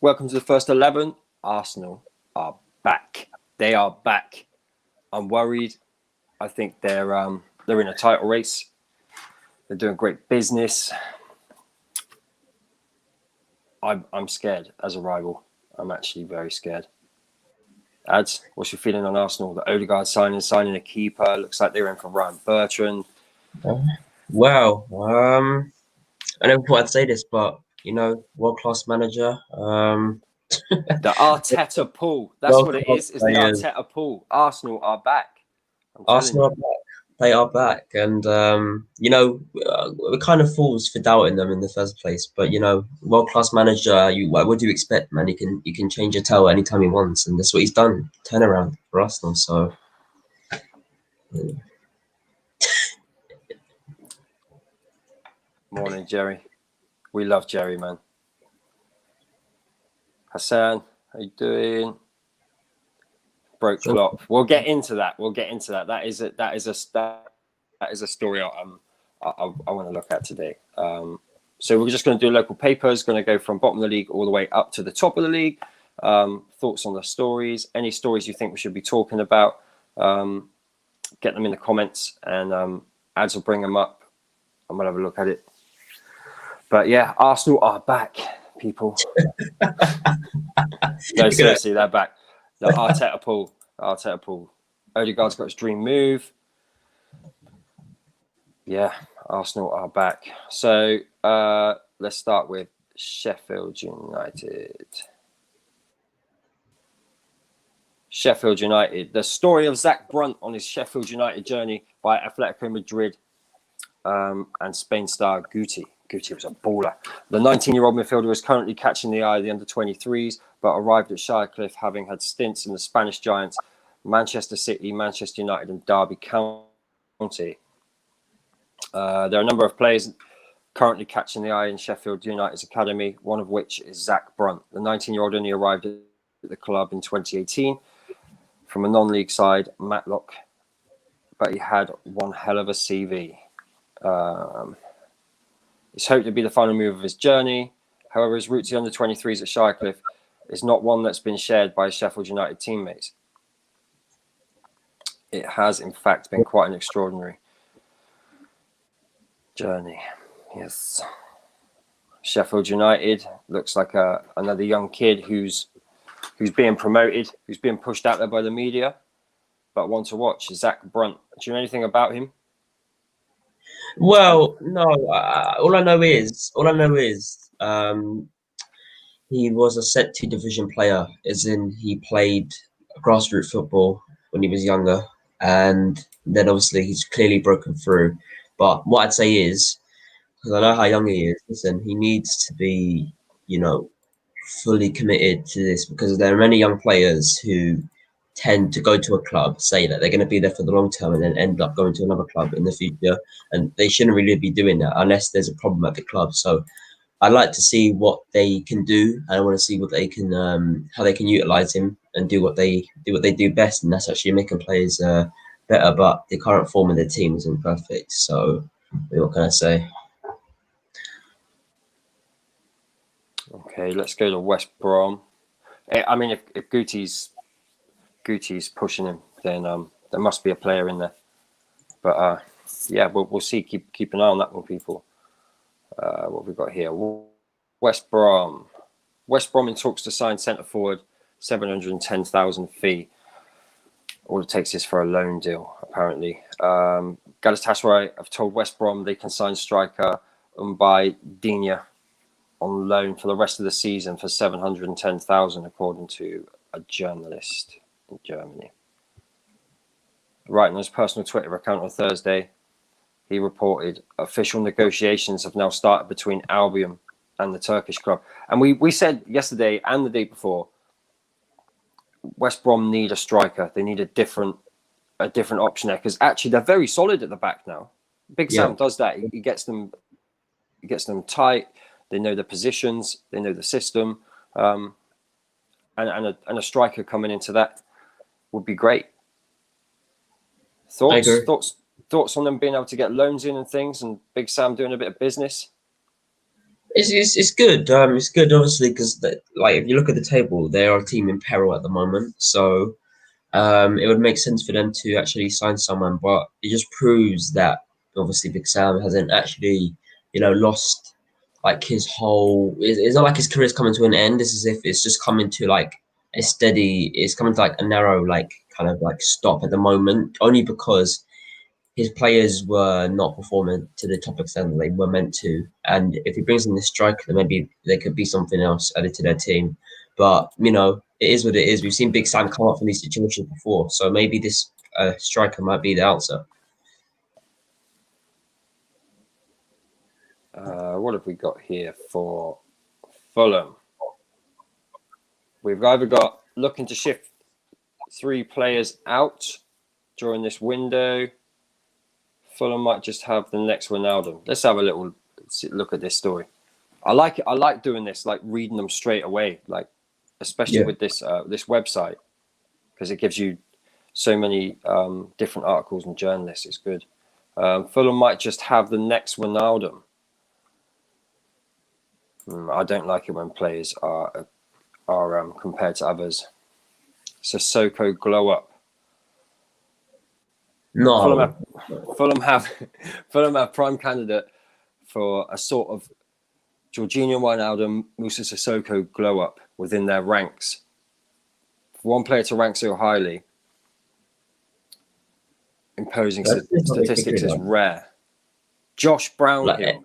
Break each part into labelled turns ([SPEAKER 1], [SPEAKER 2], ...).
[SPEAKER 1] Welcome to the first 11. Arsenal are back. They are back. I'm worried. I think they're in a title race. They're doing great business. I'm scared as a rival. I'm actually very scared. Ads, what's your feeling on Arsenal? The Odegaard signing a keeper. Looks like they're in for Ryan Bertrand.
[SPEAKER 2] Well, I never thought I'd say this, but world-class manager.
[SPEAKER 1] The Arteta pull. That's what it is. It's the
[SPEAKER 2] Players.
[SPEAKER 1] Arteta pull. Arsenal are back. I'm telling
[SPEAKER 2] Arsenal are
[SPEAKER 1] you.
[SPEAKER 2] back. They are back, and we're kind of fools for doubting them in the first place. But world-class manager. What do you expect, man? You can change your tail anytime he wants, and that's what he's done. Turnaround for Arsenal. So. Yeah.
[SPEAKER 1] Morning, Jerry. We love Jerry, man. Hassan, how you doing? Broke Klopp. We'll get into that. That is a story I want to look at today. So we're just going to do local papers. Going to go from bottom of the league all the way up to the top of the league. Thoughts on the stories? Any stories you think we should be talking about? Get them in the comments, and ads will bring them up. I'm gonna have a look at it. But yeah, Arsenal are back, people. No, seriously, they're back. The Arteta pull. Odegaard's got his dream move. Yeah, Arsenal are back. So let's start with Sheffield United. Sheffield United. The story of Zach Brunt on his Sheffield United journey by Atletico Madrid and Spain star Guti. Guti was a baller. The 19-year-old midfielder is currently catching the eye of the under-23s, but arrived at Shirecliffe having had stints in the Spanish giants, Manchester City, Manchester United and Derby County. There are a number of players currently catching the eye in Sheffield United's academy, one of which is Zach Brunt. The 19-year-old only arrived at the club in 2018 from a non-league side, Matlock, but he had one hell of a CV. It's hoped to be the final move of his journey. However, his route to the under-23s at Shirecliffe is not one that's been shared by his Sheffield United teammates. It has, in fact, been quite an extraordinary journey. Yes. Sheffield United looks like another young kid who's being promoted, who's being pushed out there by the media, but one to watch. Zach Brunt. Do you know anything about him?
[SPEAKER 2] Well, no. All I know is he was a set 2 division player, as in he played grassroots football when he was younger, and then obviously he's clearly broken through. But what I'd say is, because I know how young he is, listen, he needs to be, fully committed to this, because there are many young players who tend to go to a club, say that they're going to be there for the long term, and then end up going to another club in the future, and they shouldn't really be doing that unless there's a problem at the club. So I'd like to see what they can do, and I want to see what they can, how they can utilize him and do what they do best, and that's actually making players better. But the current form of the team isn't perfect. So what can I say?
[SPEAKER 1] Okay, let's go to West Brom. I mean, if Guti's pushing him, then there must be a player in there. But yeah, we'll see. Keep an eye on that one, people. What have we got here? West Brom. West Brom in talks to sign centre forward, 710,000 fee. All it takes is for a loan deal, apparently. Galatasaray have told West Brom they can sign striker Umbai Dinya on loan for the rest of the season for 710,000, according to a journalist in Germany. Right, on his personal Twitter account on Thursday, he reported official negotiations have now started between Albion and the Turkish club. And we said yesterday and the day before, West Brom need a striker. They need a different option there, because actually they're very solid at the back now. Big Sam does that. He gets them tight. They know their positions. They know the system. And a striker coming into that would be great. Thoughts on them being able to get loans in and things, and Big Sam doing a bit of business?
[SPEAKER 2] It's good. It's good, obviously, because like if you look at the table, they are a team in peril at the moment. So it would make sense for them to actually sign someone, but it just proves that obviously Big Sam hasn't actually, lost like his whole. It's not like his career's coming to an end. It's as if it's just coming to like a steady. It's coming to like a narrow, like kind of like stop at the moment, only because his players were not performing to the top extent that they were meant to. And if he brings in this striker, then maybe there could be something else added to their team. But it is what it is. We've seen Big Sam come up from these situations before, so maybe this striker might be the answer.
[SPEAKER 1] What have we got here for Fulham? We've either got looking to shift 3 players out during this window. Fulham might just have the next Ronaldo. Let's have a little look at this story. I like it. I like doing this, like reading them straight away, like especially with this this website, because it gives you so many different articles and journalists. It's good. Fulham might just have the next Ronaldo. I don't like it when players are compared to others. Sissoko glow up.
[SPEAKER 2] No,
[SPEAKER 1] Fulham have prime candidate for a sort of Jorginho Wijnaldum, Musa Sissoko glow up within their ranks. For one player to rank so highly, imposing statistics is rare. Josh Brownhill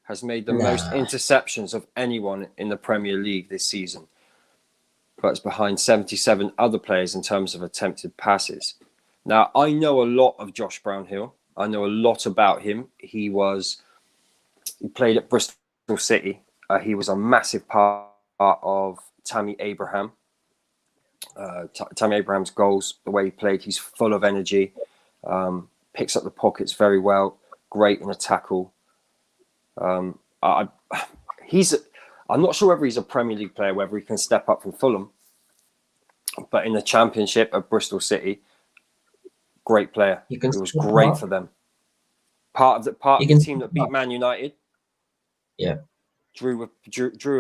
[SPEAKER 1] has made the most interceptions of anyone in the Premier League this season, but it's behind 77 other players in terms of attempted passes. Now, I know a lot of Josh Brownhill. I know a lot about him. He played at Bristol City. He was a massive part of Tammy Abraham. Tammy Abraham's goals, the way he played, he's full of energy, picks up the pockets very well, great in a tackle. I'm not sure whether he's a Premier League player, whether he can step up from Fulham, but in the Championship at Bristol City, great player. It was great for them. Part of the team that beat Man United.
[SPEAKER 2] Yeah.
[SPEAKER 1] Drew with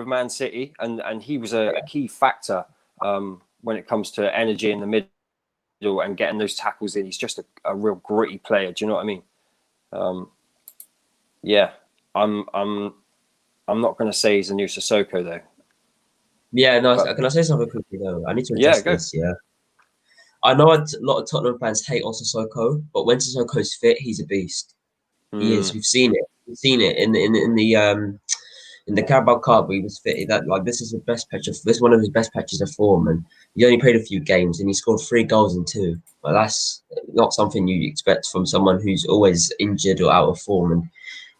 [SPEAKER 1] Man City, and he was a key factor when it comes to energy in the middle and getting those tackles in. He's just a real gritty player. Do you know what I mean? Yeah. I'm not going to say he's a new Sissoko though.
[SPEAKER 2] Yeah, no. Can I say something quickly though? I need to address this. Yeah, I know a lot of Tottenham fans hate on Sissoko, but when Sissoko's fit, he's a beast. He is. We've seen it. We've seen it in the Carabao Cup. He was fit. This is the best patch of. This is one of his best patches of form, and he only played a few games, and he scored 3 goals in 2. But that's not something you expect from someone who's always injured or out of form. And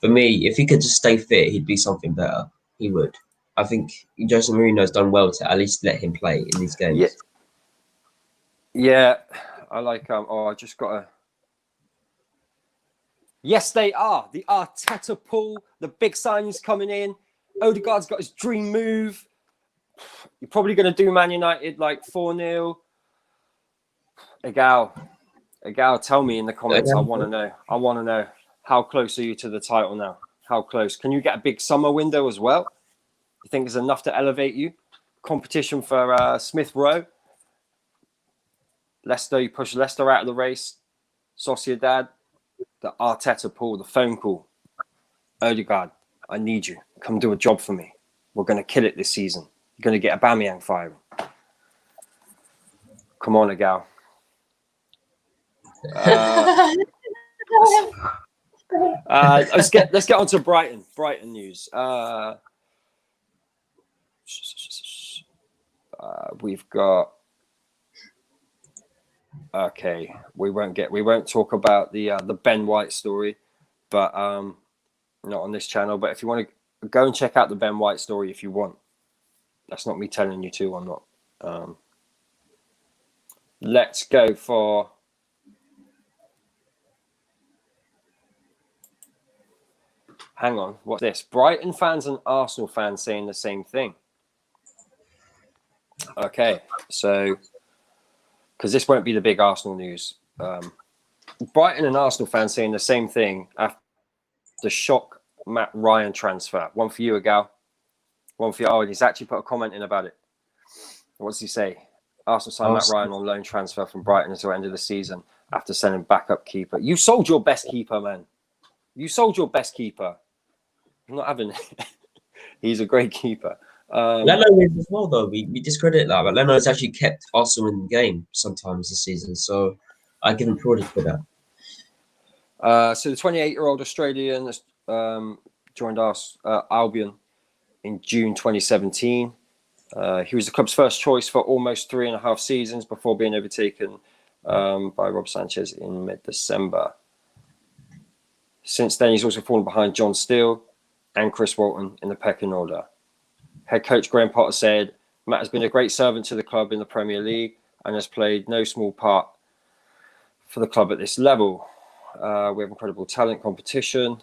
[SPEAKER 2] for me, if he could just stay fit, he'd be something better. He would. I think Jose Mourinho's done well to at least let him play in these games.
[SPEAKER 1] Yeah. I like. I just got a. Yes, they are. The Arteta pool, the big signings coming in. Odegaard's got his dream move. You're probably going to do Man United like 4-0. Egal, tell me in the comments. I want to know. How close are you to the title now? How close? Can you get a big summer window as well? You think there's enough to elevate you? Competition for Smith Rowe. Leicester, you push Leicester out of the race. Sociedad. The Arteta pool, the phone call. Odegaard, I need you. Come do a job for me. We're going to kill it this season. You're going to get Aubameyang firing. Come on, Egal. Let's get on to Brighton. Brighton news. We've got. Okay, we won't talk about the Ben White story, but not on this channel. But if you want to go and check out the Ben White story, if you want, that's not me telling you to. I'm not. Let's go for. Hang on, what's this? Brighton fans and Arsenal fans saying the same thing. Okay, so. Because this won't be the big Arsenal news. Brighton and Arsenal fans saying the same thing after the shock Matt Ryan transfer. One for you, Agal. One for you. Oh, and he's actually put a comment in about it. What does he say? Arsenal signed Matt Ryan on loan transfer from Brighton until the end of the season after sending backup keeper. You sold your best keeper, man. You sold your best keeper. I'm not having it. He's a great keeper.
[SPEAKER 2] Leno is as well, though. We discredit that, but Leno has actually kept Arsenal in the game sometimes this season. So I give him credit for that.
[SPEAKER 1] So the 28-year-old Australian joined us, Albion, in June 2017. He was the club's first choice for almost 3.5 seasons before being overtaken by Rob Sanchez in mid-December. Since then, he's also fallen behind John Steele and Chris Walton in the pecking order. Head coach Graham Potter said, Matt has been a great servant to the club in the Premier League and has played no small part for the club at this level. We have incredible talent competition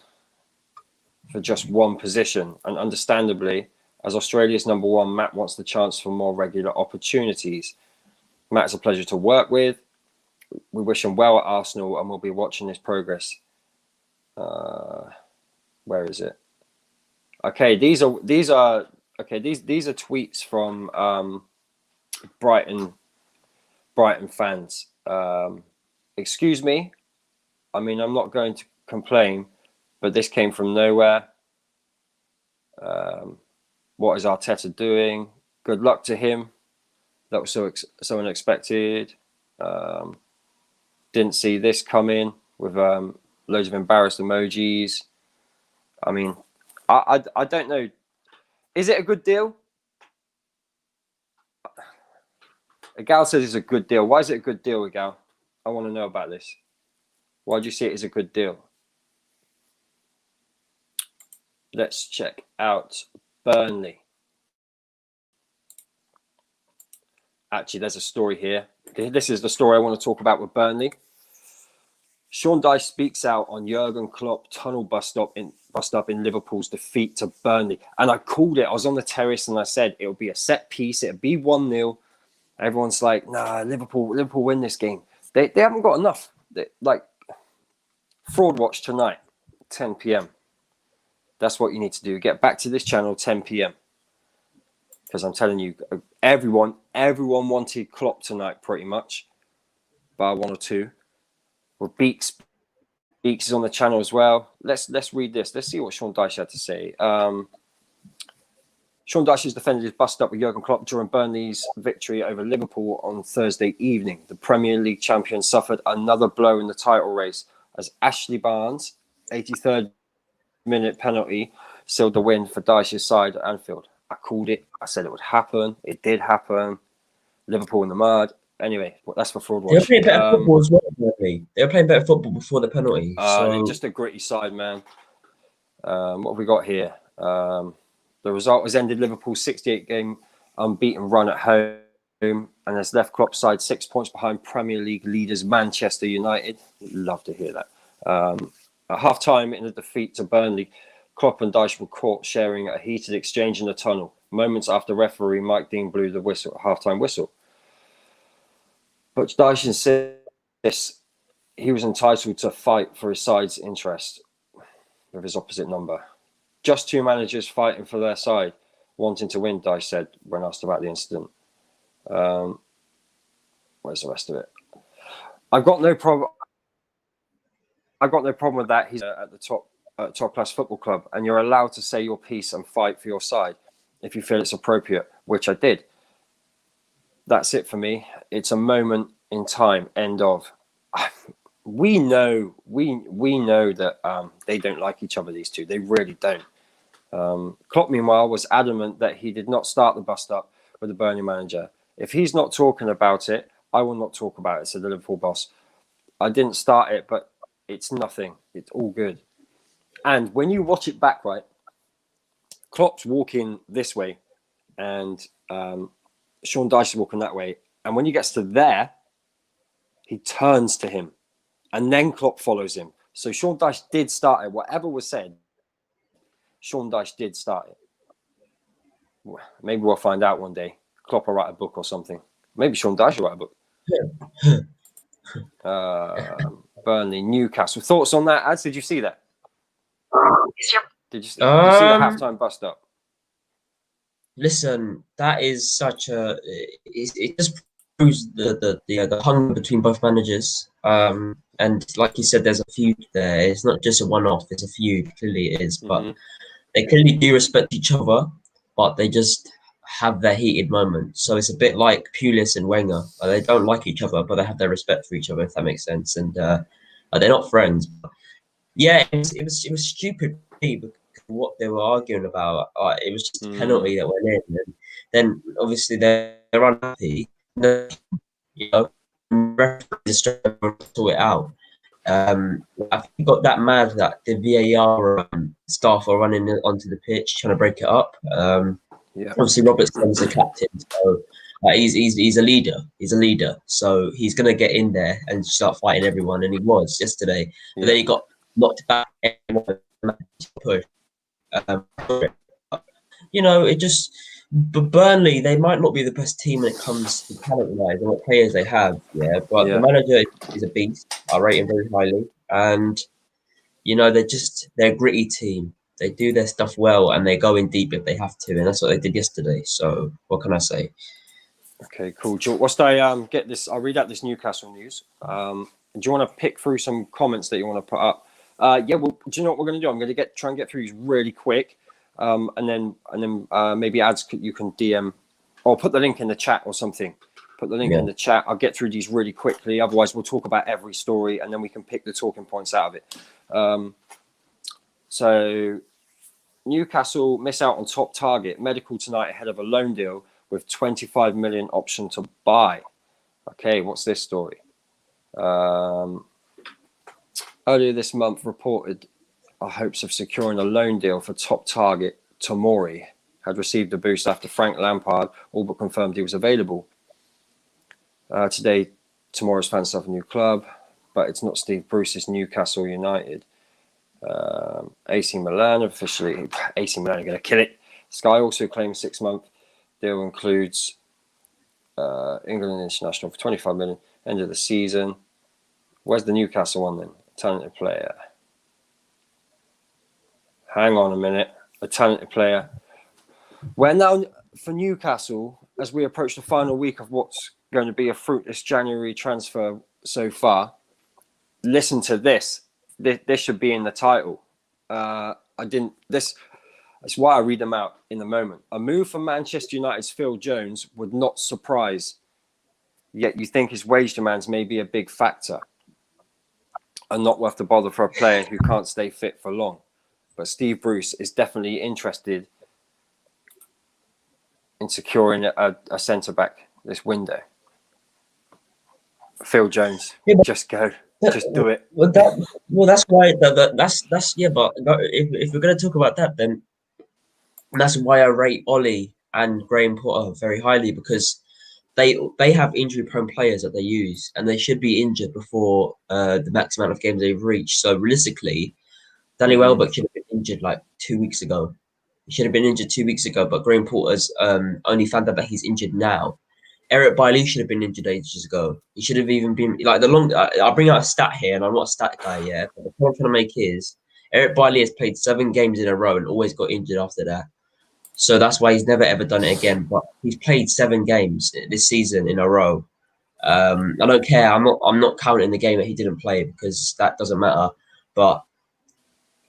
[SPEAKER 1] for just one position. And understandably, as Australia's number one, Matt wants the chance for more regular opportunities. Matt's a pleasure to work with. We wish him well at Arsenal and we'll be watching his progress. Where is it? Okay, these are tweets from Brighton fans. Excuse me. I mean, I'm not going to complain, but this came from nowhere. What is Arteta doing? Good luck to him. That was so unexpected. Didn't see this coming with loads of embarrassed emojis. I mean, I don't know. Is it a good deal? Agal says it's a good deal. Why is it a good deal, Agal? I want to know about this. Why do you see it as a good deal? Let's check out Burnley. Actually, there's a story here. This is the story I want to talk about with Burnley. Sean Dyche speaks out on Jurgen Klopp tunnel bust up in Liverpool's defeat to Burnley. And I called it. I was on the terrace and I said it'll be a set piece. It'll be 1-0. Everyone's like, nah, Liverpool win this game. They haven't got enough. Fraud watch tonight, 10 p.m. That's what you need to do. Get back to this channel, 10 p.m. Because I'm telling you, everyone wanted Klopp tonight, pretty much. Bar one or two. Well, Beaks is on the channel as well. Let's read this. Let's see what Sean Dyche had to say. Sean Dyche has defended his bust up with Jurgen Klopp during Burnley's victory over Liverpool on Thursday evening. The Premier League champion suffered another blow in the title race as Ashley Barnes' 83rd minute penalty sealed the win for Dyche's side at Anfield. I called it. I said it would happen. It did happen. Liverpool in the mud. Anyway, that's for fraud watch.
[SPEAKER 2] They were playing better football as well, really. They were playing better football before the penalty.
[SPEAKER 1] They're just a gritty side, man. What have we got here? The result has ended Liverpool's 68-game unbeaten run at home and has left Klopp's side 6 points behind Premier League leaders Manchester United. Love to hear that. At half-time in a defeat to Burnley, Klopp and Dyche were caught sharing a heated exchange in the tunnel, moments after referee Mike Dean blew the whistle, half-time whistle. But Dyche insists he was entitled to fight for his side's interest with his opposite number. Just two managers fighting for their side, wanting to win, Dyche said when asked about the incident. Where's the rest of it? I've got no problem with that. He's at the top class football club, and you're allowed to say your piece and fight for your side if you feel it's appropriate, which I did. That's it for me. It's a moment in time. End of. We know that they don't like each other. These two, they really don't. Klopp, meanwhile, was adamant that he did not start the bust up with the Burnley manager. If he's not talking about it, I will not talk about it, said the Liverpool boss. I didn't start it, but it's nothing. It's all good. And when you watch it back, right, Klopp's walking this way and Sean Dyche is walking that way. And when he gets to there, he turns to him. And then Klopp follows him. So Sean Dyche did start it. Whatever was said, Sean Dyche did start it. Maybe we'll find out one day. Klopp will write a book or something. Maybe Sean Dyche will write a book. Burnley, Newcastle. Thoughts on that, Ads? Did you see that? Did you see the halftime bust up?
[SPEAKER 2] Listen, that is such a. It just proves the hunger between both managers. And like you said, there's a feud there. It's not just a one-off. It's a feud. Clearly, it is. But they clearly do respect each other, but they just have their heated moments. So it's a bit like Pulis and Wenger. They don't like each other, but they have their respect for each other, if that makes sense. And they're not friends. But yeah, it was stupid because what they were arguing about. It was just a penalty that went in, and then obviously they're unhappy. You know, referees just trying to sort it out. I think it got that mad that the VAR staff are running onto the pitch trying to break it up. Obviously Robertson's the captain, so he's a leader. He's a leader, so he's gonna get in there and start fighting everyone, and he was yesterday. But then he got knocked back. Push. It just. But Burnley, they might not be the best team when it comes to talent-wise and what players they have, But the manager is a beast. I rate him very highly, and they're a gritty team. They do their stuff well, and they go in deep if they have to, and that's what they did yesterday. So, what can I say?
[SPEAKER 1] Okay, cool. Whilst I get this, I'll read out this Newcastle news. Do you want to pick through some comments that you want to put up? Well, do you know what we're going to do? I'm going to try and get through these really quick. And then maybe ads you can DM or put the link in the chat or something. Put the link in the chat. I'll get through these really quickly. Otherwise, we'll talk about every story and then we can pick the talking points out of it. So Newcastle miss out on top target. Medical tonight ahead of a loan deal with 25 million option to buy. Okay, what's this story? Earlier this month reported our hopes of securing a loan deal for top target Tomori had received a boost after Frank Lampard all but confirmed he was available. Today, Tomori's found himself a new club, but it's not Steve Bruce's Newcastle United. AC Milan are going to kill it. Sky also claims 6-month deal includes England international for 25 million end of the season. Where's the Newcastle one then? Talented player. Hang on a minute. A talented player. We're now for Newcastle, as we approach the final week of what's going to be a fruitless January transfer so far. Listen to this. This should be in the title. That's why I read them out in the moment. A move from Manchester United's Phil Jones would not surprise. Yet you think his wage demands may be a big factor and not worth the bother for a player who can't stay fit for long. But Steve Bruce is definitely interested in securing a centre-back this window. Phil Jones, just go. Just do it.
[SPEAKER 2] That's why. That's yeah. But if we're going to talk about that, then that's why I rate Ollie and Graham Potter very highly, because they have injury-prone players that they use, and they should be injured before the max amount of games they've reached. So realistically, Danny Welbeck should have been injured like 2 weeks ago. He should have been injured 2 weeks ago, but Graham Porter's only found out that he's injured now. Eric Bailly should have been injured ages ago. He should have even been like I'll bring out a stat here, and I'm not a stat guy yet. But the point I'm trying to make is Eric Bailly has played 7 games in a row and always got injured after that. So that's why he's never ever done it again. But he's played 7 games this season in a row. I don't care. I'm not counting the game that he didn't play because that doesn't matter. But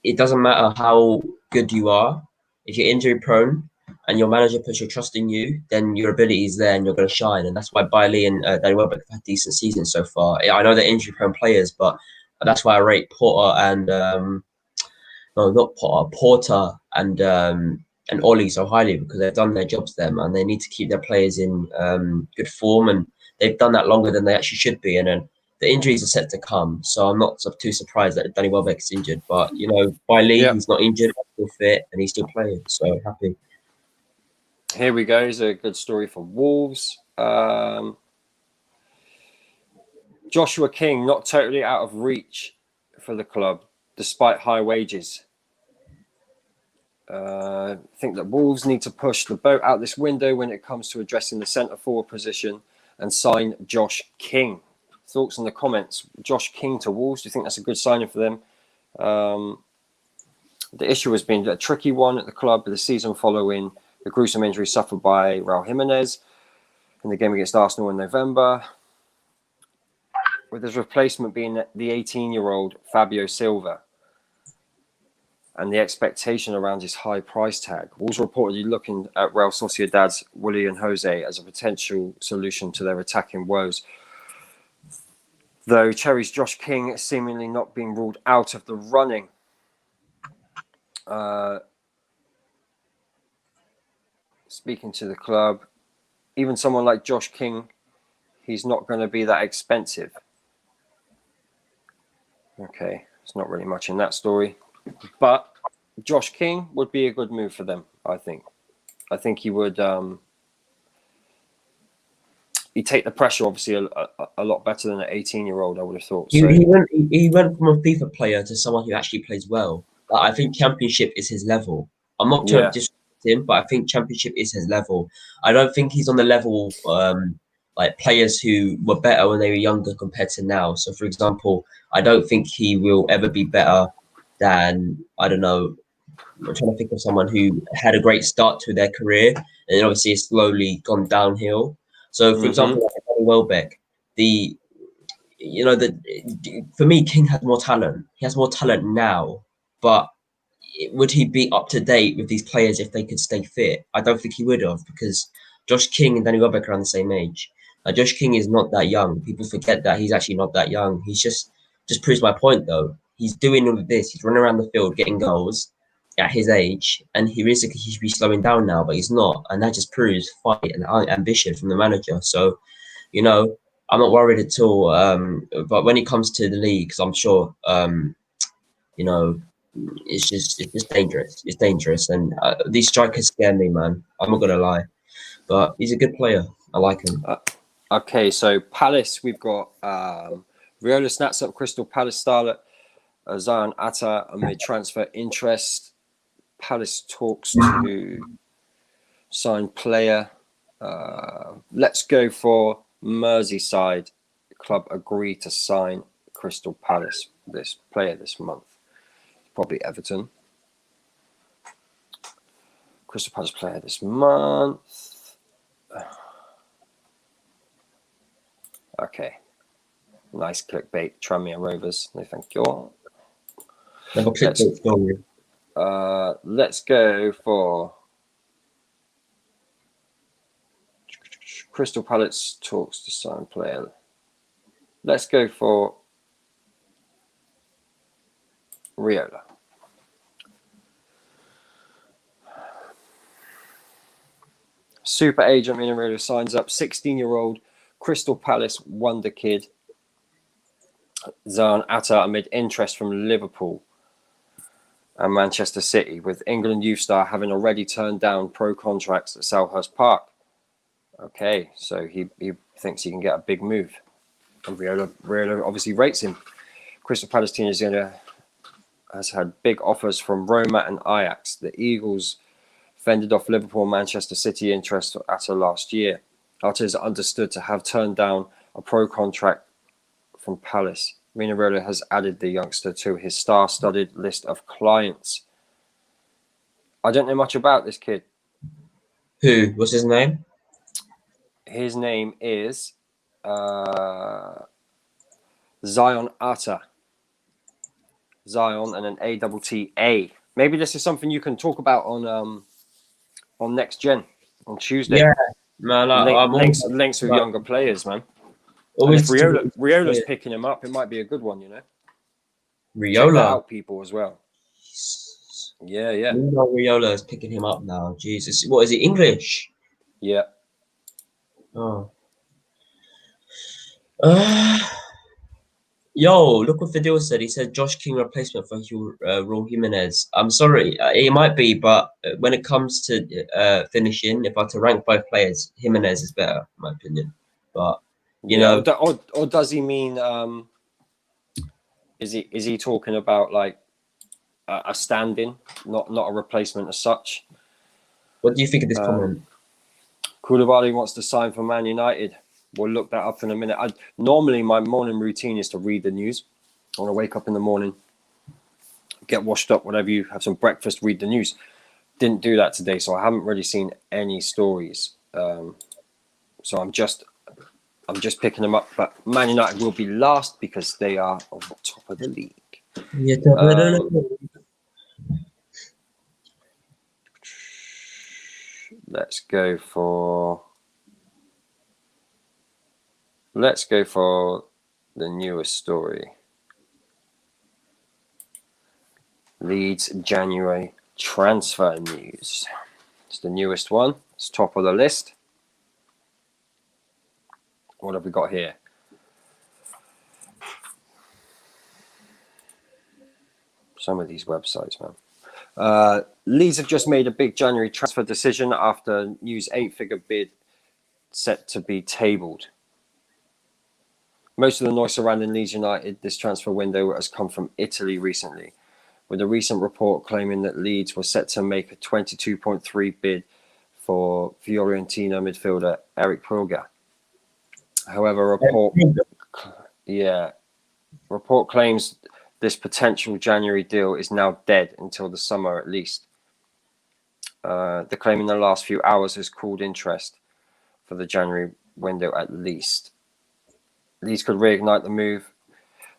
[SPEAKER 2] it doesn't matter how good you are. If you're injury prone and your manager puts your trust in you, then your ability is there and you're going to shine. And that's why Bailey and Danny Welbeck have had decent seasons so far. I know they're injury prone players, but that's why I rate Porter and Porter and Ollie so highly, because they've done their jobs there, and they need to keep their players in good form, and they've done that longer than they actually should be. And then the injuries are set to come, so I'm not too surprised that Danny Welbeck is injured. But Bailey, he's not injured, he's still fit, and he's still playing. So happy.
[SPEAKER 1] Here we go. It's a good story for Wolves. Joshua King not totally out of reach for the club despite high wages. I think that Wolves need to push the boat out this window when it comes to addressing the centre forward position and sign Josh King. Thoughts in the comments. Josh King to Wolves. Do you think that's a good signing for them? The issue has been a tricky one at the club the season following the gruesome injury suffered by Raul Jimenez in the game against Arsenal in November, with his replacement being the 18-year-old Fabio Silva, and the expectation around his high price tag. Wolves reportedly looking at Real Sociedad's Willian Jose as a potential solution to their attacking woes, though Cherry's Josh King seemingly not being ruled out of the running. Speaking to the club, even someone like Josh King, he's not going to be that expensive. Okay, there's not really much in that story. But Josh King would be a good move for them, I think. I think he would... he'd take the pressure, obviously, a lot better than an 18-year-old, I would have thought. So.
[SPEAKER 2] He went from a FIFA player to someone who actually plays well. I think Championship is his level. I'm not trying to disrespect him, but I think Championship is his level. I don't think he's on the level like players who were better when they were younger compared to now. So, for example, I don't think he will ever be better than, I don't know, I'm trying to think of someone who had a great start to their career and then obviously it's slowly gone downhill. So, for example, like Danny Welbeck, for me, King has more talent. He has more talent now, but would he be up to date with these players if they could stay fit? I don't think he would have, because Josh King and Danny Welbeck are around the same age. Josh King is not that young. People forget that he's actually not that young. He's just proves my point, though. He's doing all of this. He's running around the field getting goals at his age, and he should be slowing down now, but he's not. And that just proves fight and ambition from the manager. So, I'm not worried at all. But when it comes to the leagues, I'm sure, it's just dangerous. It's dangerous, and these strikers scare me, man. I'm not gonna lie, but he's a good player. I like him.
[SPEAKER 1] Okay, so Palace, we've got Riola snaps up Crystal Palace starlet Zion Atta amid transfer interest. Palace talks to sign player. Let's go for Merseyside. The club agree to sign Crystal Palace, this player this month. Probably Everton. Crystal Palace player this month. Okay. Nice clickbait. Tranmere Rovers. No, thank you. Let's go for Crystal Palace talks to sign player. Let's go for Riola. Super agent Mino Riola signs up 16-year-old Crystal Palace wonder kid Zion Atta amid interest from Liverpool and Manchester City, with England youth star having already turned down pro contracts at Selhurst Park. Okay, so he thinks he can get a big move. And Riola obviously rates him. Crystal Palace teenager has had big offers from Roma and Ajax. The Eagles fended off Liverpool and Manchester City interest at Atta last year. Atta is understood to have turned down a pro contract from Palace. Mino Riola has added the youngster to his star-studded list of clients. I don't know much about this kid.
[SPEAKER 2] Who? What's his name?
[SPEAKER 1] His name is Zion Atta. Zion and an A-T-T-A. Maybe this is something you can talk about on Next Gen on Tuesday.
[SPEAKER 2] Yeah, man.
[SPEAKER 1] Links with younger players, man. If Riola's picking him up, it might be a good one,
[SPEAKER 2] Riola.
[SPEAKER 1] Check that out, people, as well. Yeah.
[SPEAKER 2] Riola is picking him up now. Jesus. What is he, English?
[SPEAKER 1] Yeah.
[SPEAKER 2] Oh. Yo, look what Fidel said. He said Josh King replacement for Raul Jimenez. I'm sorry, it might be, but when it comes to finishing, if I had to rank both players, Jimenez is better, in my opinion. But you know,
[SPEAKER 1] or does he mean? Is he talking about like a stand-in, not a replacement as such?
[SPEAKER 2] What do you think of this comment?
[SPEAKER 1] Koulibaly wants to sign for Man United. We'll look that up in a minute. Normally, my morning routine is to read the news. I want to wake up in the morning, get washed up, whatever you have some breakfast, read the news. Didn't do that today, so I haven't really seen any stories. So I'm just picking them up. But Man United will be last because they are on the top of the league.
[SPEAKER 2] Yeah,
[SPEAKER 1] Let's go for the newest story. Leeds January transfer news. It's the newest one. It's top of the list. What have we got here? Some of these websites, man. Leeds have just made a big January transfer decision after news 8-figure bid set to be tabled. Most of the noise surrounding Leeds United this transfer window has come from Italy recently, with a recent report claiming that Leeds were set to make a 22.3 bid for Fiorentina midfielder Eric Pulga. However, report claims this potential January deal is now dead until the summer at least. The claim in the last few hours has cooled interest for the January window at least. Leeds could reignite the move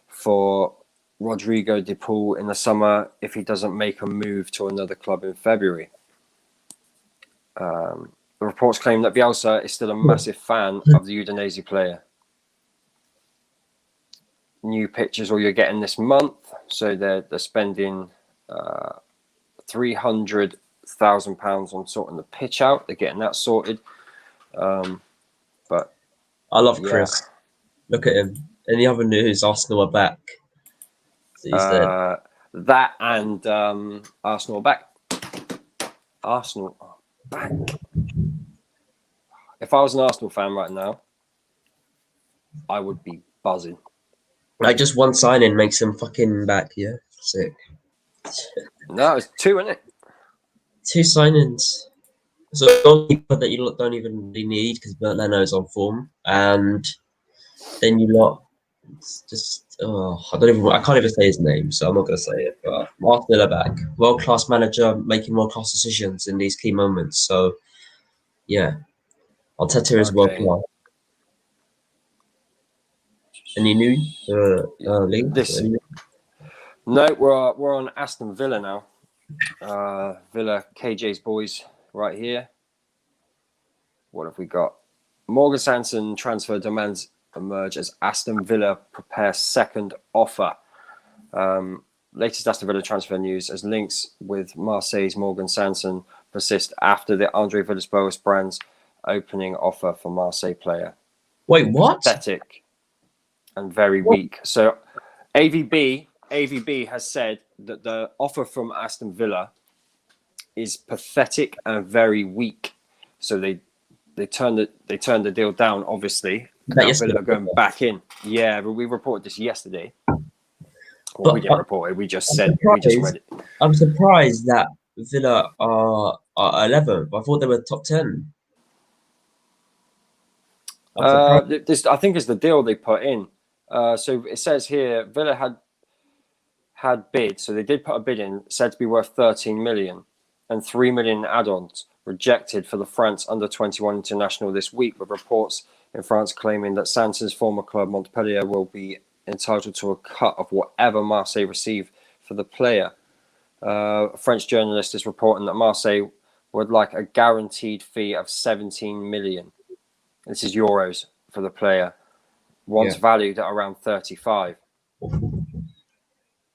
[SPEAKER 1] for Rodrigo de Paul in the summer if he doesn't make a move to another club in February. The reports claim that Bielsa is still a massive fan of the Udinese player. New pictures all you're getting this month, so they're spending £300,000 on sorting the pitch out. They're getting that sorted. But
[SPEAKER 2] I love Chris. Look at him. Any other news? Arsenal are back.
[SPEAKER 1] That and Arsenal back. Arsenal are back. If I was an Arsenal fan right now, I would be buzzing.
[SPEAKER 2] Like just one signing makes him fucking back. Yeah, sick.
[SPEAKER 1] No, it's 2, isn't it?
[SPEAKER 2] 2 signings. So goalkeeper that you don't even really need because Bert Leno's on form, and then you lot just I can't even say his name, so I'm not gonna say it. But Arsenal are back, world class manager making world class decisions in these key moments. So yeah, Arteta is world class. Any news?
[SPEAKER 1] No, we're on Aston Villa now. Villa, KJ's boys, right here. What have we got? Morgan Sanson transfer demands emerge as Aston Villa prepare second offer. Latest Aston Villa transfer news as links with Marseille's Morgan Sanson persist after the Andre Villas-Boas brand's opening offer for Marseille player.
[SPEAKER 2] Wait, what?
[SPEAKER 1] Pathetic and very weak. So AVB has said that the offer from Aston Villa is pathetic and very weak. So they turned the deal down, obviously. Now Villa are going back in. Yeah, but we reported this yesterday. Well, we didn't report it. We just read it.
[SPEAKER 2] I'm surprised that Villa are 11th. I thought they were top 10.
[SPEAKER 1] I think it's the deal they put in. So it says here Villa had bid, so they did put a bid in, said to be worth 13 million and 3 million add-ons rejected for the France under-21 international this week, with reports in France claiming that Sanson's former club Montpellier will be entitled to a cut of whatever Marseille receive for the player. A French journalist is reporting that Marseille would like a guaranteed fee of 17 million. This is euros for the player, once valued at around 35.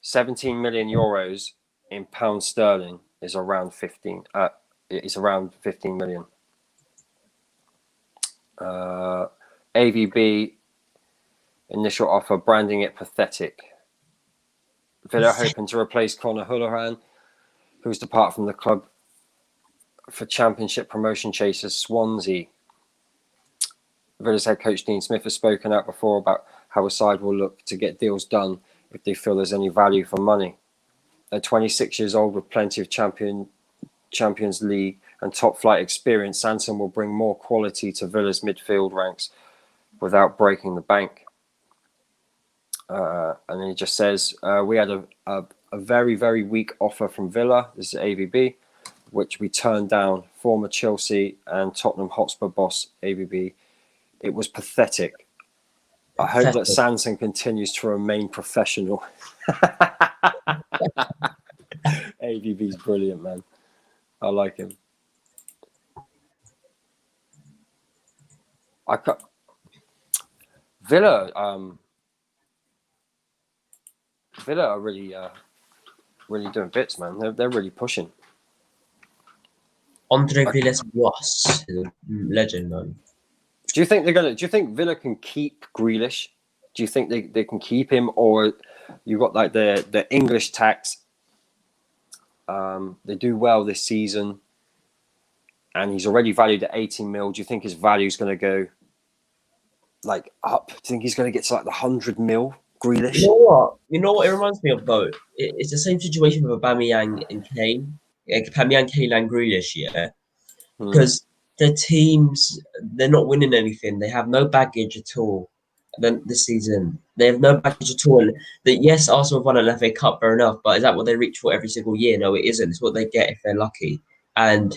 [SPEAKER 1] 17 million euros in pounds sterling is around 15. It's around 15 million. AVB initial offer branding it pathetic. Villa hoping to replace Conor Hulleran, who's departed from the club for Championship promotion chasers Swansea. Villa's head coach Dean Smith has spoken out before about how a side will look to get deals done if they feel there's any value for money. At 26 years old with plenty of Champions League and top flight experience, Sanson will bring more quality to Villa's midfield ranks without breaking the bank. And then he just says, we had a a very, very weak offer from Villa. This is AVB, which we turned down. Former Chelsea and Tottenham Hotspur boss AVB. It was pathetic. I hope that Sanson continues to remain professional. AVB's brilliant, man. I like him. Villa are really doing bits, man. They're really pushing.
[SPEAKER 2] Andre Villas-Boas, legend, man.
[SPEAKER 1] Do you think Villa can keep Grealish? Do you think they can keep him, or you got like the English tax? They do well this season, and he's already valued at 18 mil. Do you think his value is going to go like up? Do you think he's going to get to like the 100 mil? Grealish.
[SPEAKER 2] You know what? It reminds me of though. It's the same situation with Aubameyang and Kane. Aubameyang, Kane, and Grealish. Yeah, because their teams, they're not winning anything. They have no baggage at all. Then this season, they have no baggage at all. Yes, Arsenal have won an FA Cup, fair enough. But is that what they reach for every single year? No, it isn't. It's what they get if they're lucky. And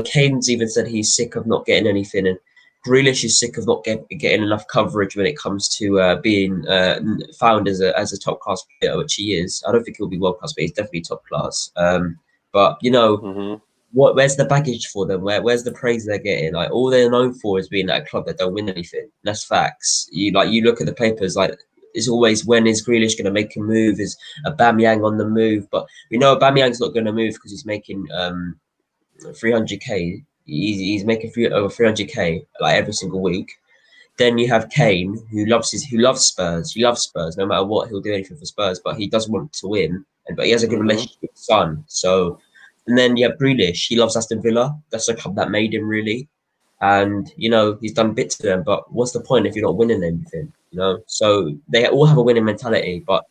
[SPEAKER 2] Kane's even said he's sick of not getting anything, and Grealish is sick of not getting enough coverage when it comes to being found as a top class player, which he is. I don't think he'll be world class, but he's definitely top class. But where's the baggage for them? Where's the praise they're getting? Like all they're known for is being at a club that don't win anything. That's facts. You look at the papers, like it's always when is Grealish going to make a move? Is Aubameyang on the move? But we know Aubameyang's not going to move because he's making 300k. He's making over 300k like every single week. Then you have Kane, who loves Spurs. He loves Spurs. No matter what, he'll do anything for Spurs. But he doesn't want to win, but he has a good relationship with his son. So, and then you have Grealish. He loves Aston Villa. That's the club that made him, really. And he's done bits to them. But what's the point if you're not winning anything? So they all have a winning mentality. But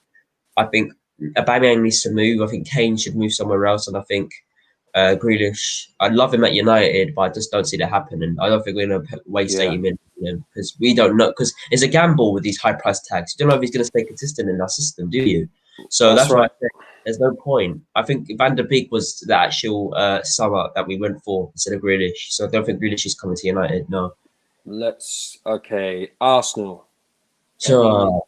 [SPEAKER 2] I think Aubameyang needs to move. I think Kane should move somewhere else, and I think Grealish, I'd love him at United, but I just don't see that happening. I don't think we're going to waste 80 million because we don't know. Because it's a gamble with these high price tags. You don't know if he's going to stay consistent in our system, do you? So that's why I think there's no point. I think Van der Beek was the actual summer that we went for instead of Grealish. So I don't think Grealish is coming to United. No.
[SPEAKER 1] Arsenal.
[SPEAKER 2] So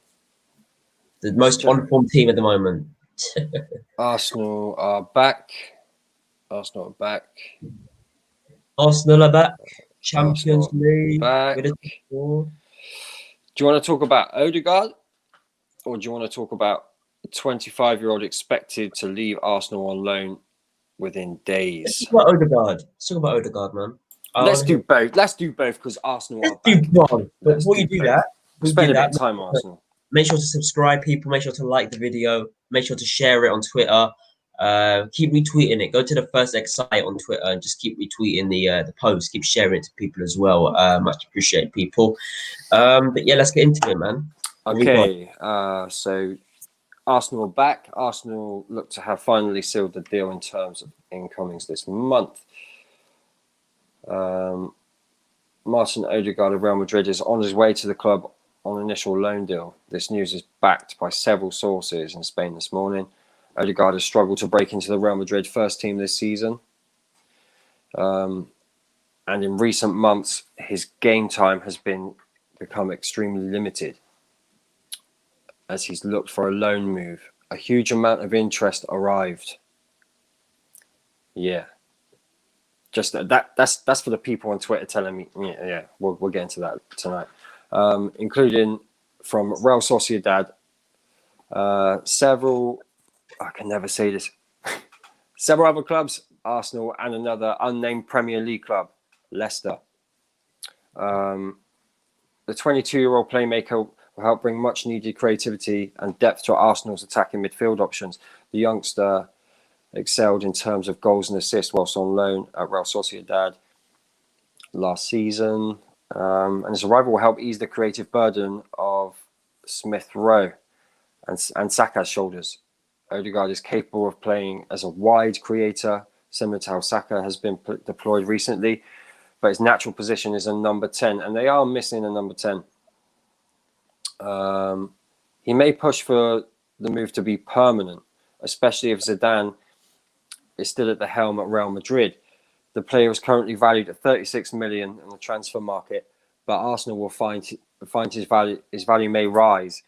[SPEAKER 2] the most on-form team at the moment.
[SPEAKER 1] Arsenal are back. Arsenal are back.
[SPEAKER 2] Champions League.
[SPEAKER 1] Back. Do you want to talk about Odegaard, or do you want to talk about a 25-year-old expected to leave Arsenal on loan within days?
[SPEAKER 2] Let's talk about Odegaard, man.
[SPEAKER 1] Let's do both. Let's do both because Arsenal are back.
[SPEAKER 2] Do both. But before you do that,
[SPEAKER 1] spend a bit of time on Arsenal.
[SPEAKER 2] Make sure to subscribe, people. Make sure to like the video. Make sure to share it on Twitter. Keep retweeting it. Go to the First X site on Twitter and just keep retweeting the post. Keep sharing it to people as well. Much appreciated, people. But yeah, let's get into it, man.
[SPEAKER 1] Okay. So Arsenal are back. Arsenal look to have finally sealed the deal in terms of incomings this month. Martain Odegaard of Real Madrid is on his way to the club on an initial loan deal. This news is backed by several sources in Spain this morning. Odegaard has struggled to break into the Real Madrid first team this season. And in recent months, his game time has become extremely limited as he's looked for a loan move. A huge amount of interest arrived. Yeah. Just that's for the people on Twitter telling me, we'll get into that tonight. Including from Real Sociedad, several, I can never say this, several other clubs, Arsenal, and another unnamed Premier League club, Leicester. The 22-year-old playmaker will help bring much needed creativity and depth to Arsenal's attacking midfield options. The youngster excelled in terms of goals and assists whilst on loan at Real Sociedad last season. And his arrival will help ease the creative burden of Smith Rowe and Saka's shoulders. Odegaard is capable of playing as a wide creator, similar to how Saka has been deployed recently, but his natural position is a number 10, and they are missing a number 10. He may push for the move to be permanent. especially if Zidane is still at the helm at Real Madrid. The player is currently valued at 36 million in the transfer market, but Arsenal will find his value. His value may rise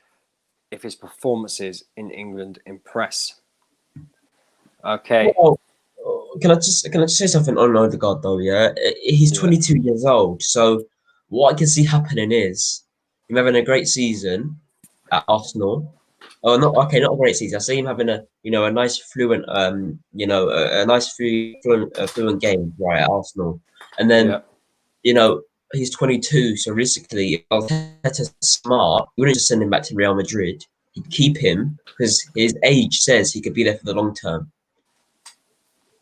[SPEAKER 1] if his performances in England impress. Okay.
[SPEAKER 2] Well, can I just say something on Odegaard though? Yeah, he's
[SPEAKER 1] Yeah.
[SPEAKER 2] 22 years old. So what I can see happening is him having a great season at Arsenal. Oh, not okay, not a great season. I see him having a nice fluent a nice fluent game right at Arsenal, and
[SPEAKER 1] Yeah.
[SPEAKER 2] then he's 22. So realistically, if Arteta's smart, he wouldn't just send him back to Real Madrid. He'd keep him because his age says he could be there for the long term.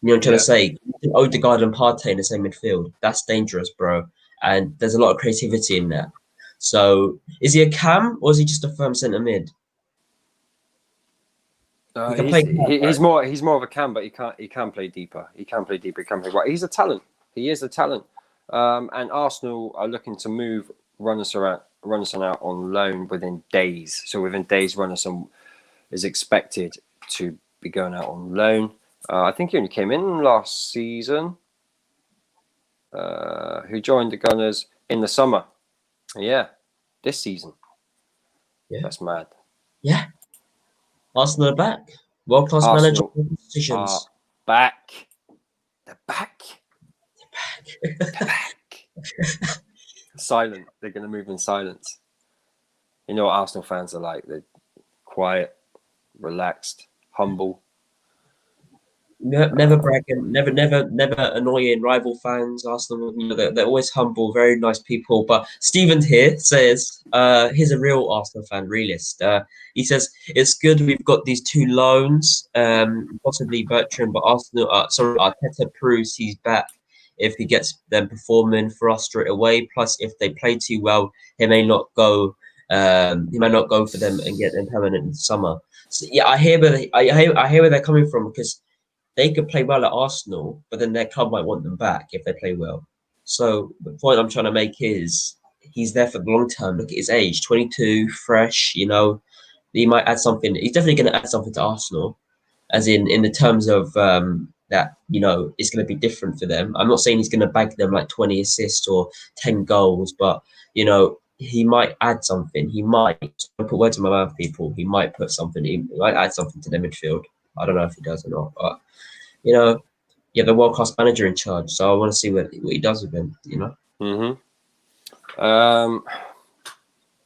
[SPEAKER 2] You know what I'm trying to say? Odegaard and Partey in the same midfield. That's dangerous, bro. And there's a lot of creativity in that. So is he a cam or is he just a firm centre mid? He can play cam, right?
[SPEAKER 1] He's more of a cam, but he can play deeper. He can play deeper. He can play right. He's a talent. He is a talent. And Arsenal are looking to move Runnison out on loan within days. So within days, Runnison is expected to be going out on loan. I think he only came in last season. Who joined the Gunners in the summer? Yeah, this season.
[SPEAKER 2] Yeah,
[SPEAKER 1] that's mad.
[SPEAKER 2] Yeah, Arsenal are back. World-class manager positions.
[SPEAKER 1] Back. They're back. They're back. Silent. They're going to move in silence. You know what Arsenal fans are like? They're quiet, relaxed, humble.
[SPEAKER 2] Never bragging, never annoying rival fans. Arsenal, they're always humble, very nice people. But Stephen here says, he's a real Arsenal fan, realist. He says it's good we've got these two loans, possibly Bertrand, but Arteta proves he's back if he gets them performing for us straight away. Plus, if they play too well, he may not go. He might not go for them and get them permanent in the summer. So, yeah, I hear where they're coming from because they could play well at Arsenal, but then their club might want them back if they play well. So the point I'm trying to make is he's there for the long term. Look at his age, 22, fresh. He might add something. He's definitely going to add something to Arsenal, as in the terms of that. It's going to be different for them. I'm not saying he's going to bag them like 20 assists or 10 goals, but he might add something. He might put words in my mouth, people. He might put something. He might add something to their midfield. I don't know if he does or not, but you have the world-class manager in charge, so I want to see what he does with him.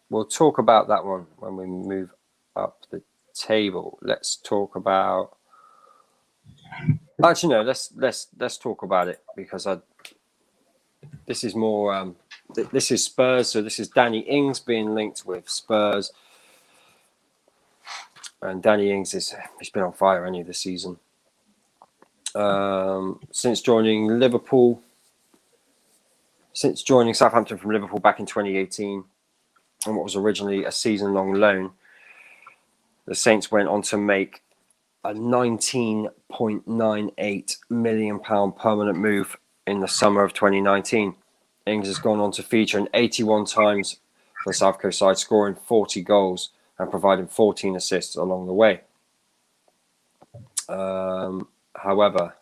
[SPEAKER 1] We'll talk about that one when we move up the table. Let's talk about. Actually, no. Let's talk about it because this is more. This is Spurs, so this is Danny Ings being linked with Spurs. And Danny Ings he's been on fire only this season. Since joining Southampton from Liverpool back in 2018, and what was originally a season-long loan, the Saints went on to make a £19.98 million permanent move in the summer of 2019. Ings has gone on to feature in 81 times for the South Coast side, scoring 40 goals and providing 14 assists along the way. However,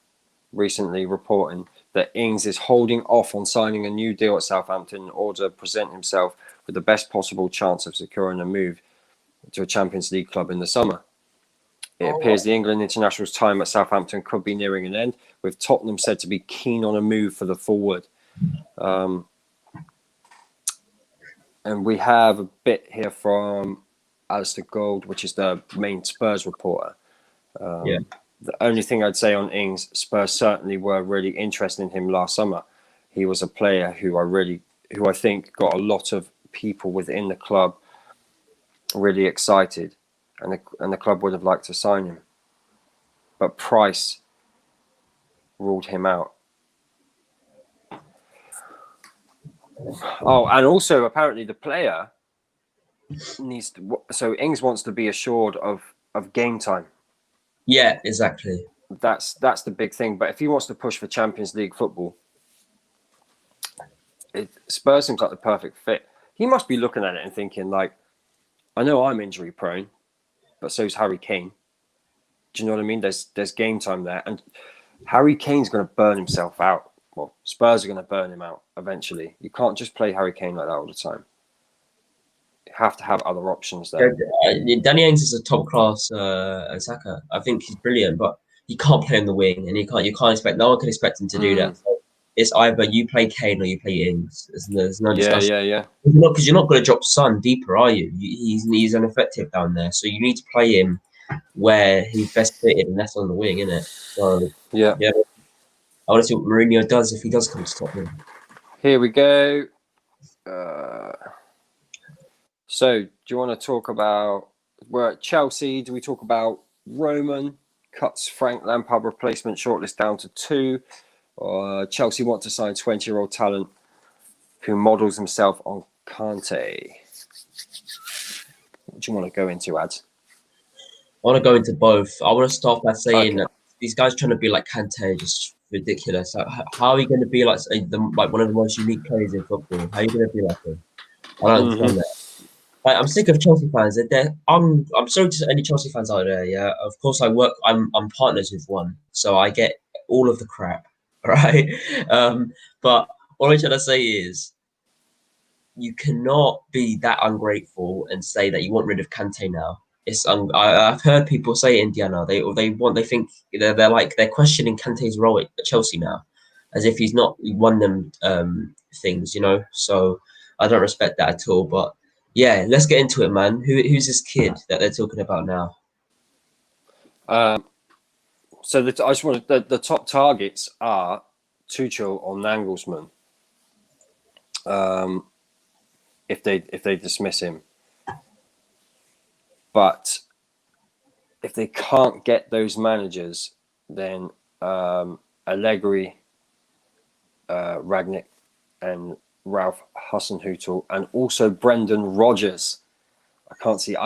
[SPEAKER 1] recently reporting that Ings is holding off on signing a new deal at Southampton in order to present himself with the best possible chance of securing a move to a Champions League club in the summer. It appears the England international's time at Southampton could be nearing an end, with Tottenham said to be keen on a move for the forward. And we have a bit here from Alistair Gold, which is the main Spurs reporter. The only thing I'd say on Ings, Spurs certainly were really interested in him last summer. He was a player who I think got a lot of people within the club really excited, and the club would have liked to sign him, but price ruled him out. Oh, and also apparently the player needs to. So Ings wants to be assured of game time.
[SPEAKER 2] Yeah, exactly.
[SPEAKER 1] That's the big thing. But if he wants to push for Champions League football, Spurs seems like the perfect fit. He must be looking at it and thinking, like, I know I'm injury prone, but so's Harry Kane. Do you know what I mean? There's game time there, and Harry Kane's going to burn himself out. Well, Spurs are going to burn him out eventually. You can't just play Harry Kane like that all the time. You have to have other options there.
[SPEAKER 2] Danny Ainge is a top class attacker. I think he's brilliant, but you can't play on the wing, and you can't expect no one can expect him to do that. So it's either you play Kane or you play Ings. There's no discussion.
[SPEAKER 1] Yeah.
[SPEAKER 2] Because you're not going to drop Son deeper, are you? He's ineffective down there, so you need to play him where he's best fitted, and that's on the wing, isn't it? So
[SPEAKER 1] yeah.
[SPEAKER 2] I want to see what Mourinho does if he does come to Tottenham.
[SPEAKER 1] Here we go. So, do you want to talk about, we're at Chelsea, do we talk about Roman cuts Frank Lampard replacement shortlist down to 2? Or Chelsea want to sign 20-year-old talent who models himself on Kante? What do you want to go into, Ads?
[SPEAKER 2] I want to go into both. I want to start by saying that these guys trying to be like Kante just ridiculous. How are you going to be like one of the most unique players in football? How are you going to be like him? I don't understand that. Like, I'm sick of Chelsea fans. I'm sorry to any Chelsea fans out there. Yeah, of course I'm partners with one, so I get all of the crap, right? But all I'm trying to say is, you cannot be that ungrateful and say that you want rid of Kante now. I've heard people say Indiana. They think they're questioning Kante's role at Chelsea now, as if he won them things, you know. So I don't respect that at all. But yeah, let's get into it, man. Who's this kid that they're talking about now?
[SPEAKER 1] So I just wanted the top targets are Tuchel or Nagelsmann. If they dismiss him. But if they can't get those managers, then Allegri, Ragnick, and Ralph Hasenhüttl, and also Brendan Rodgers. I can't see.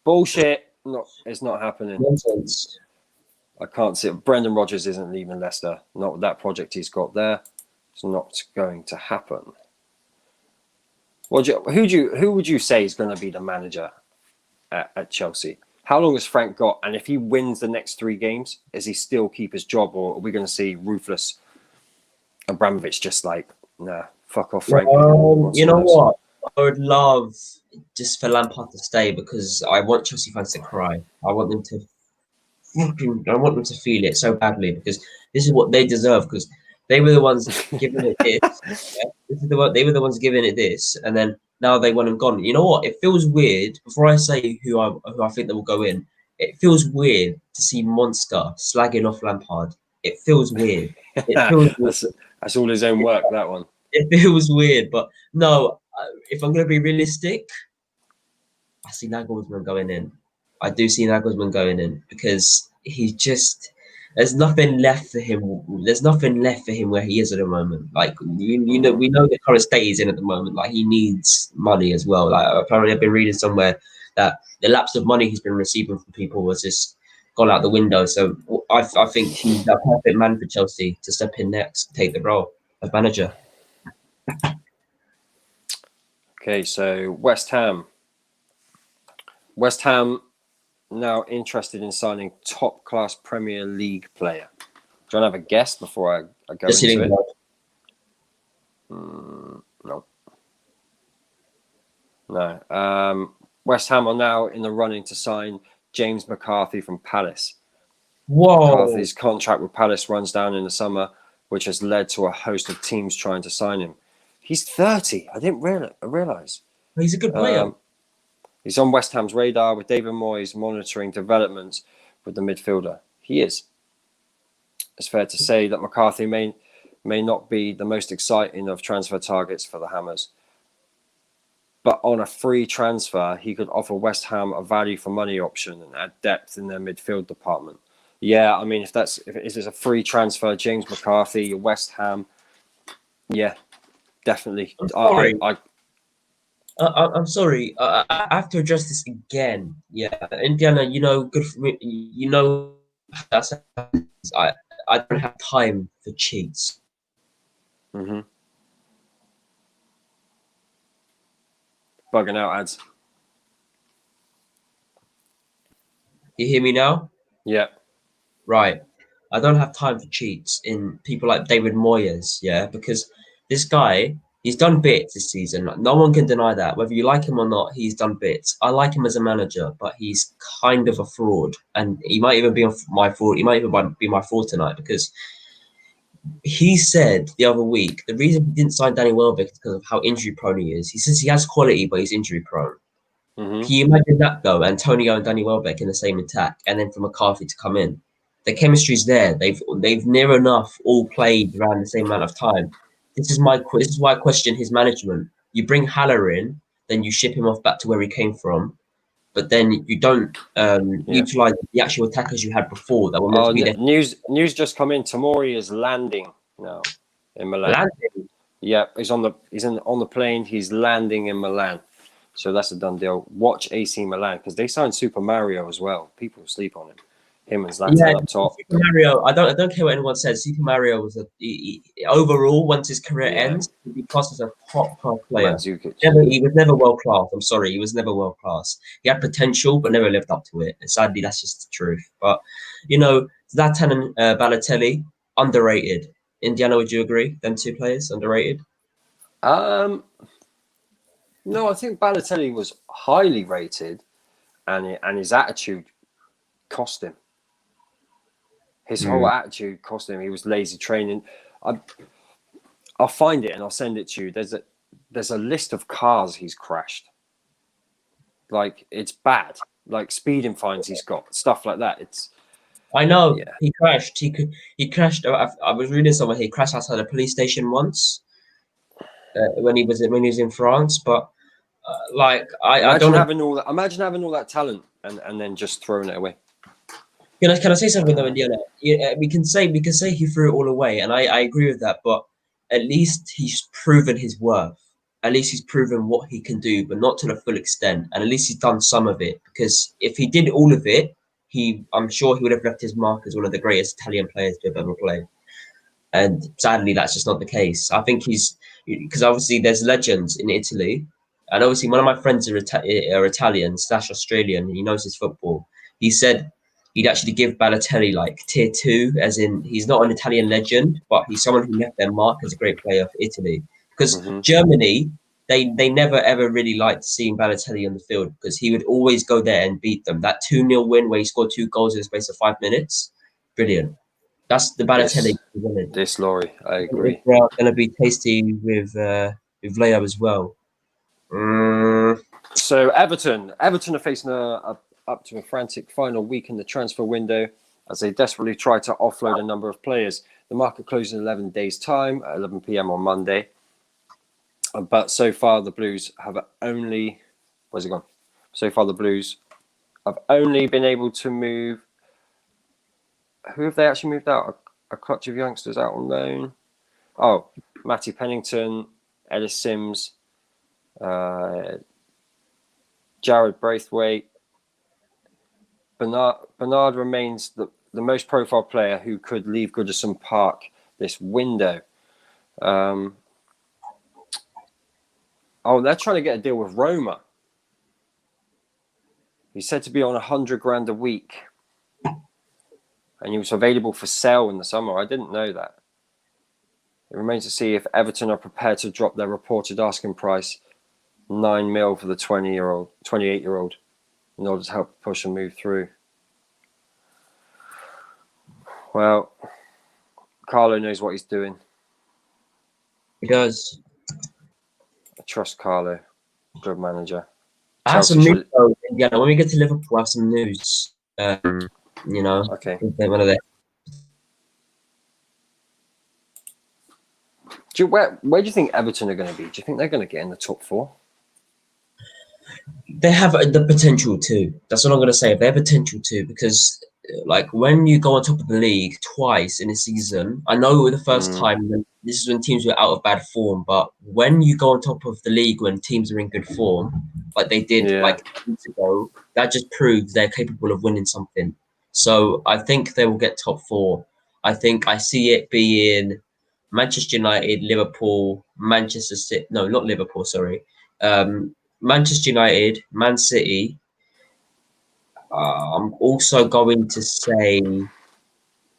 [SPEAKER 1] Bullshit. It's not happening.
[SPEAKER 2] Nonsense.
[SPEAKER 1] I can't see it. Brendan Rodgers isn't leaving Leicester. Not with that project he's got there. It's not going to happen. Who would you say is going to be the manager at Chelsea? How long has Frank got? And if he wins the next 3 games, does he still keep his job, or are we going to see ruthless Abramovich just like, nah, fuck off, Frank?
[SPEAKER 2] You know what? I would love just for Lampard to stay, because I want Chelsea fans to cry. I want them to feel it so badly, because this is what they deserve, because they were the ones giving it this. Yeah? They were the ones giving it this, and then now they want him gone. You know what? It feels weird. Before I say who I think that will go in, it feels weird to see Monster slagging off Lampard. It feels weird. It feels weird.
[SPEAKER 1] That's all his own work, that one.
[SPEAKER 2] It feels weird, but no. If I'm going to be realistic, I see Nagelsmann going in. I do see Nagelsmann going in, because he's just. There's nothing left for him. There's nothing left for him where he is at the moment. Like we know the current state he's in at the moment. Like, he needs money as well. Like, apparently I've been reading somewhere that the lapse of money he's been receiving from people was just gone out the window. So I think he's the perfect man for Chelsea to step in next, take the role of manager.
[SPEAKER 1] Okay, so West Ham now interested in signing top-class Premier League player. Do you want to have a guess before I go into it? No. West Ham are now in the running to sign James McCarthy from Palace.
[SPEAKER 2] Whoa.
[SPEAKER 1] McCarthy's contract with Palace runs down in the summer, which has led to a host of teams trying to sign him. He's 30. I didn't realise.
[SPEAKER 2] He's a good player.
[SPEAKER 1] He's on West Ham's radar, with David Moyes monitoring developments with the midfielder. He is. It's fair to say that McCarthy may not be the most exciting of transfer targets for the Hammers. But on a free transfer, he could offer West Ham a value for money option and add depth in their midfield department. Yeah, I mean, if it's a free transfer, James McCarthy, West Ham, yeah, definitely.
[SPEAKER 2] I'm sorry. I have to address this again. Yeah, Indiana. Good for me. I don't have time for cheats.
[SPEAKER 1] Mm-hmm. Bugging out, Ads.
[SPEAKER 2] You hear me now?
[SPEAKER 1] Yeah.
[SPEAKER 2] right, I don't have time for cheats in people like David Moyes, yeah, because this guy, he's done bits this season. Like, no one can deny that. Whether you like him or not, he's done bits. I like him as a manager, but he's kind of a fraud. And he might even be my fraud. He might even be my fraud tonight because he said the other week the reason he didn't sign Danny Welbeck is because of how injury prone he is. He says he has quality, but he's injury prone.
[SPEAKER 1] Mm-hmm.
[SPEAKER 2] Can you imagine that though? Antonio and Danny Welbeck in the same attack, and then for McCarthy to come in. The chemistry's there. They've near enough all played around the same amount of time. This is why I question his management. You bring Haller in, then you ship him off back to where he came from, but then you don't utilize the actual attackers you had before that were meant to be there.
[SPEAKER 1] News just come in. Tomori is landing now in Milan.
[SPEAKER 2] Landing.
[SPEAKER 1] Yeah, he's on the plane. He's landing in Milan, so that's a done deal. Watch AC Milan because they signed Super Mario as well. People sleep on him. Him and Zlatan up top.
[SPEAKER 2] Super Mario. I don't care what anyone says. Super Mario was overall once his career ends, he'd be classed as a top class player. He was never world class. I'm sorry, he was never world class. He had potential, but never lived up to it. And sadly, that's just the truth. But Zlatan and Balotelli underrated. Indiana, would you agree? Them two players underrated.
[SPEAKER 1] No, I think Balotelli was highly rated, and his attitude cost him. His whole attitude cost him. He was lazy training. I'll find it and I'll send it to you. There's a list of cars he's crashed. Like, it's bad. Like speeding fines he's got, stuff like that.
[SPEAKER 2] I know. Yeah. He crashed. He crashed. I was reading somewhere he crashed outside a police station once when he was in France. But imagine having all that talent and then just throwing it away. Can I say something though, Indiana? Yeah, we can say he threw it all away, and I agree with that. But at least he's proven his worth. At least he's proven what he can do, but not to the full extent. And at least he's done some of it. Because if he did all of it, I'm sure he would have left his mark as one of the greatest Italian players to have ever played. And sadly, that's just not the case. I think because obviously there's legends in Italy, and obviously one of my friends are Italian / Australian. And he knows his football. He said he'd actually give Balotelli like tier 2, as in he's not an Italian legend, but he's someone who left their mark as a great player for Italy. Because Germany, they never ever really liked seeing Balotelli on the field because he would always go there and beat them. That 2-0 win where he scored 2 goals in the space of 5 minutes, brilliant. That's the Balotelli winning.
[SPEAKER 1] This Laurie, I agree.
[SPEAKER 2] It's going to be tasty with Leo as well.
[SPEAKER 1] So Everton are facing up to a frantic final week in the transfer window as they desperately try to offload a number of players. The market closes in 11 days' time at 11 p.m. on Monday. But so far, the Blues have only... Where's it gone? So far, the Blues have only been able to move... Who have they actually moved out? A clutch of youngsters out on loan. Oh, Matty Pennington, Ellis Sims, Jared Braithwaite. Bernard remains the most profile player who could leave Goodison Park this window. They're trying to get a deal with Roma. He's said to be on $100,000 a week. And he was available for sale in the summer. I didn't know that. It remains to see if Everton are prepared to drop their reported asking price $9 million for the 28-year-old in order to help push and move through. Well, Carlo knows what he's doing.
[SPEAKER 2] He does.
[SPEAKER 1] I trust Carlo. Good manager.
[SPEAKER 2] I have some news though. Yeah, when we get to Liverpool, I have some news.
[SPEAKER 1] Okay.
[SPEAKER 2] One of the...
[SPEAKER 1] Where do you think Everton are going to be? Do you think they're going to get in the top 4?
[SPEAKER 2] They have the potential to. That's what I'm going to say. They have potential to because, when you go on top of the league twice in a season, I know the first time this is when teams were out of bad form, but when you go on top of the league when teams are in good form, like they did weeks ago, that just proves they're capable of winning something. So I think they will get top 4. I think I see it being Manchester United, Liverpool, Manchester City. No, not Liverpool. Sorry, Manchester United, Man City. I'm also going to say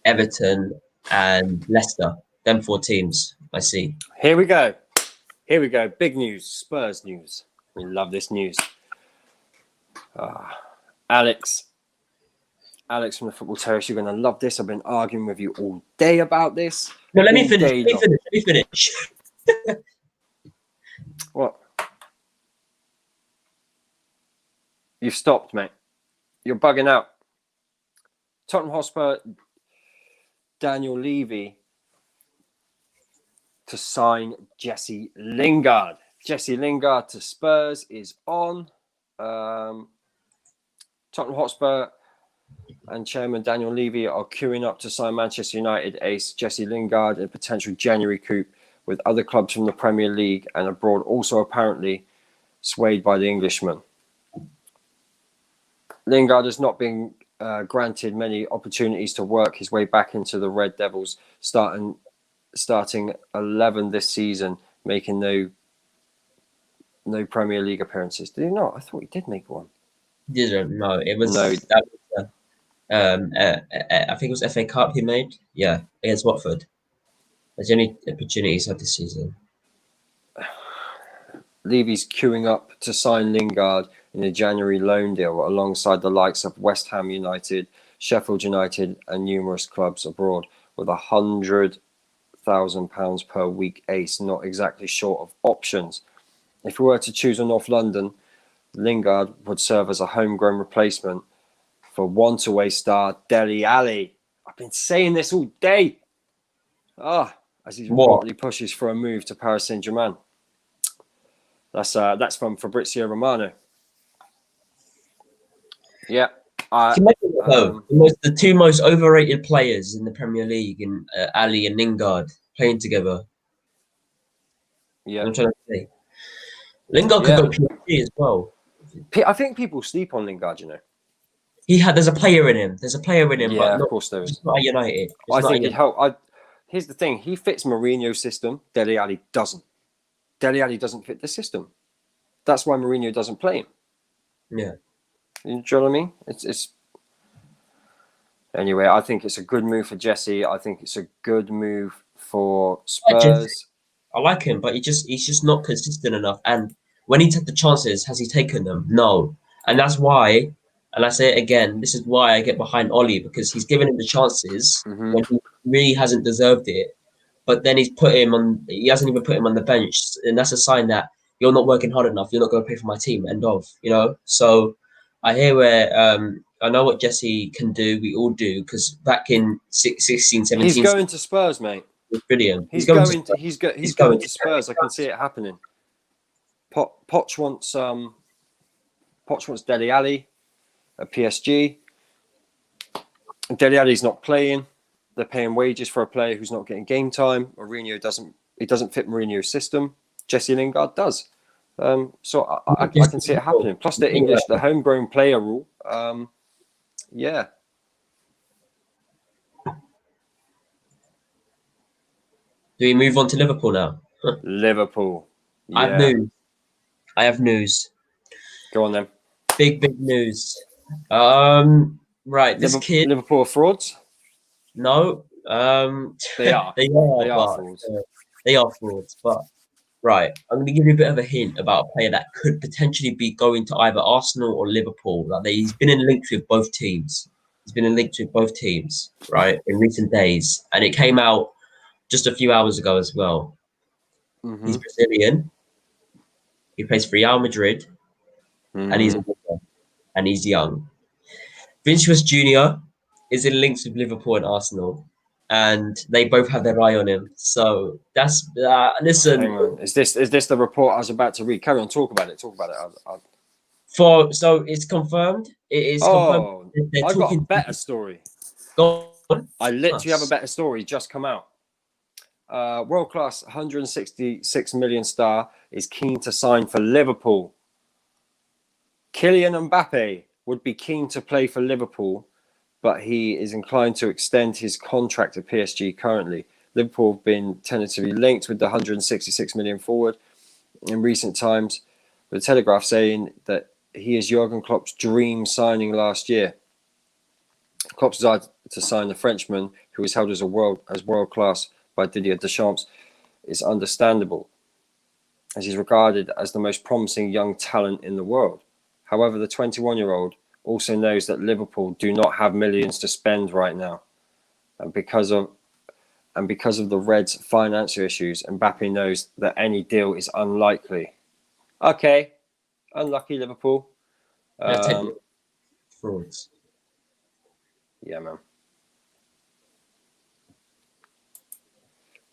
[SPEAKER 2] Everton, and Leicester. Them 4 teams I see.
[SPEAKER 1] Here we go. Big news. Spurs news. We love this news. Alex from the Football Terrace, you're going to love this. I've been arguing with you all day about this.
[SPEAKER 2] No, let me finish.
[SPEAKER 1] What? You've stopped, mate. You're bugging out. Tottenham Hotspur, Daniel Levy to sign Jesse Lingard. Jesse Lingard to Spurs is on. Tottenham Hotspur and chairman Daniel Levy are queuing up to sign Manchester United ace Jesse Lingard in a potential January coup, with other clubs from the Premier League and abroad also apparently swayed by the Englishman. Lingard has not been granted many opportunities to work his way back into the Red Devils, starting 11 this season, making no Premier League appearances. Did he not? I thought he did make one.
[SPEAKER 2] Didn't. No, it was.
[SPEAKER 1] No.
[SPEAKER 2] I think it was FA Cup he made. Yeah, against Watford. That's the only opportunity he's had this season.
[SPEAKER 1] Levy's queuing up to sign Lingard in a January loan deal alongside the likes of West Ham United, Sheffield United and numerous clubs abroad, with £100,000 per week ace, not exactly short of options. If we were to choose a North London, Lingard would serve as a homegrown replacement for want-away star Dele Alli. I've been saying this all day. As he reportedly pushes for a move to Paris Saint-Germain. That's from Fabrizio Romano. Yeah.
[SPEAKER 2] The 2 most overrated players in the Premier League, in Ali and Lingard, playing together.
[SPEAKER 1] Yeah.
[SPEAKER 2] I'm trying to say. Lingard could go PSG as well.
[SPEAKER 1] I think people sleep on Lingard, you know.
[SPEAKER 2] There's a player in him.
[SPEAKER 1] Yeah, of course there is.
[SPEAKER 2] It's not United.
[SPEAKER 1] I think he'd help. Here's the thing. He fits Mourinho's system. Dele Alli doesn't. Dele Alli doesn't fit the system. That's why Mourinho doesn't play him.
[SPEAKER 2] Yeah.
[SPEAKER 1] You know what I mean? It's. Anyway, I think it's a good move for Jesse. I think it's a good move for Spurs.
[SPEAKER 2] I like him, but he's just not consistent enough. And when he's had the chances, has he taken them? No. And that's why, and I say it again, this is why I get behind Ollie, because he's given him the chances when he really hasn't deserved it. But then he hasn't even put him on the bench. And that's a sign that you're not working hard enough. You're not going to play for my team. End of, you know? So I hear I know what Jesse can do. We all do, because back in 16, 17...
[SPEAKER 1] He's going to Spurs, mate.
[SPEAKER 2] It's brilliant.
[SPEAKER 1] He's going to Spurs. I can see it happening. Poch wants Dele Alli at PSG. Dele Alli's not playing. They're paying wages for a player who's not getting game time. Mourinho doesn't fit Mourinho's system. Jesse Lingard does. So I can see it happening. Plus the English, the homegrown player rule. Yeah.
[SPEAKER 2] Do we move on to Liverpool now?
[SPEAKER 1] Liverpool. Yeah.
[SPEAKER 2] I have news.
[SPEAKER 1] Go on then.
[SPEAKER 2] Big news. Right, this kid.
[SPEAKER 1] Liverpool are frauds?
[SPEAKER 2] No.
[SPEAKER 1] They are.
[SPEAKER 2] They are frauds. They are frauds. But right, I'm going to give you a bit of a hint about a player that could potentially be going to either Arsenal or Liverpool. He's been in links with both teams. Right, in recent days, and it came out just a few hours ago as well. Mm-hmm. He's Brazilian. He plays for Real Madrid, and he's young. Vinicius Junior is in links with Liverpool and Arsenal, and they both have their eye on him. So that's listen.
[SPEAKER 1] Hang on. Is this the report I was about to read? Carry on. Talk about it.
[SPEAKER 2] So it's confirmed. It is confirmed.
[SPEAKER 1] I've got a better story.
[SPEAKER 2] Go on.
[SPEAKER 1] I literally have a better story just come out. World-class 166 million star is keen to sign for Liverpool. Kylian Mbappe would be keen to play for Liverpool, but he is inclined to extend his contract at PSG currently. Liverpool have been tentatively linked with the 166 million forward in recent times, with the Telegraph saying that he is Jurgen Klopp's dream signing last year. Klopp's to sign the Frenchman, who is held as world class by Didier Deschamps, is understandable, as he's regarded as the most promising young talent in the world. However, the 21-year-old also knows that Liverpool do not have millions to spend right now, and because of the Reds' financial issues, Mbappe knows that any deal is unlikely. Okay, unlucky Liverpool.
[SPEAKER 2] Frauds.
[SPEAKER 1] Yeah, man.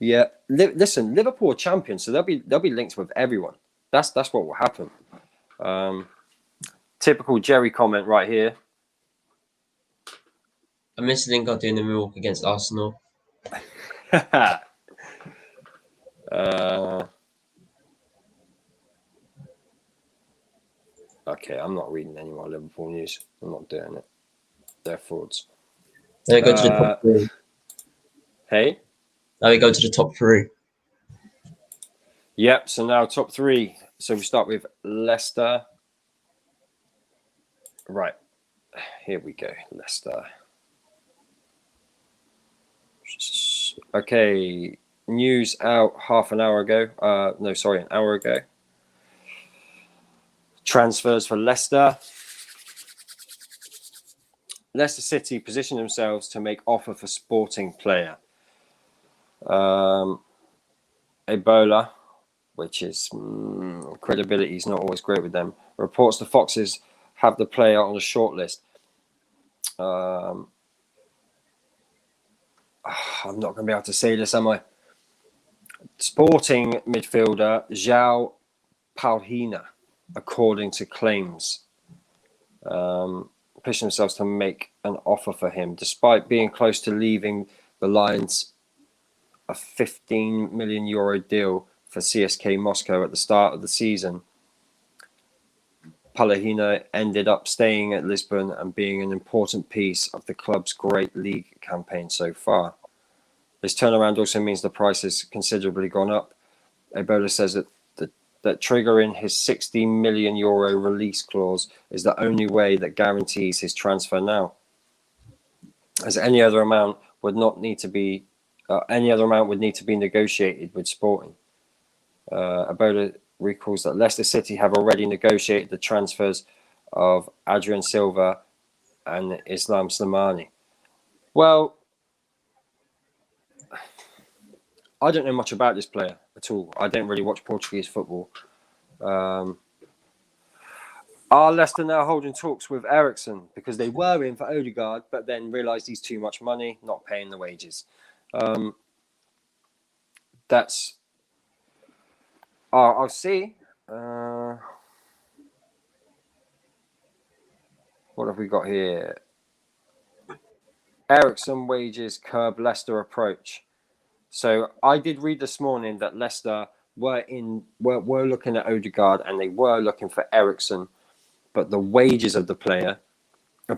[SPEAKER 1] Yeah, listen, Liverpool are champions, so they'll be linked with everyone. That's what will happen. Typical Jerry comment right here.
[SPEAKER 2] I miss Lingard doing the walk against Arsenal.
[SPEAKER 1] Okay, I'm not reading any more Liverpool news. I'm not doing it. They're frauds.
[SPEAKER 2] Now we go to the top three.
[SPEAKER 1] Hey?
[SPEAKER 2] Now we go to the top three.
[SPEAKER 1] Yep, so now top three. So we start with Leicester. Right. Here we go. Leicester. Okay. News out an hour ago. An hour ago. Transfers for Leicester. Leicester City position themselves to make offer for Sporting player. Ebola, which is credibility is not always great with them. Reports the Foxes have the player on a shortlist. I'm not going to be able to say this, am I? Sporting midfielder João Palhinha, according to claims, pushing themselves to make an offer for him, despite being close to leaving the Lions. A €15 million deal for CSK Moscow at the start of the season. Palhinha ended up staying at Lisbon and being an important piece of the club's great league campaign so far. This turnaround also means the price has considerably gone up. Ebola says that triggering his €60 million release clause is the only way that guarantees his transfer now, as any other amount would need to be negotiated with Sporting. Ebola recalls that Leicester City have already negotiated the transfers of Adrian Silva and Islam Slimani. Well, I don't know much about this player at all. I don't really watch Portuguese football. Are Leicester now holding talks with Eriksen? Because they were in for Odegaard, but then realised he's too much money, not paying the wages. I'll see. What have we got here? Eriksen wages curb Leicester approach. So I did read this morning that Leicester were looking at Odegaard and they were looking for Eriksen, but the wages of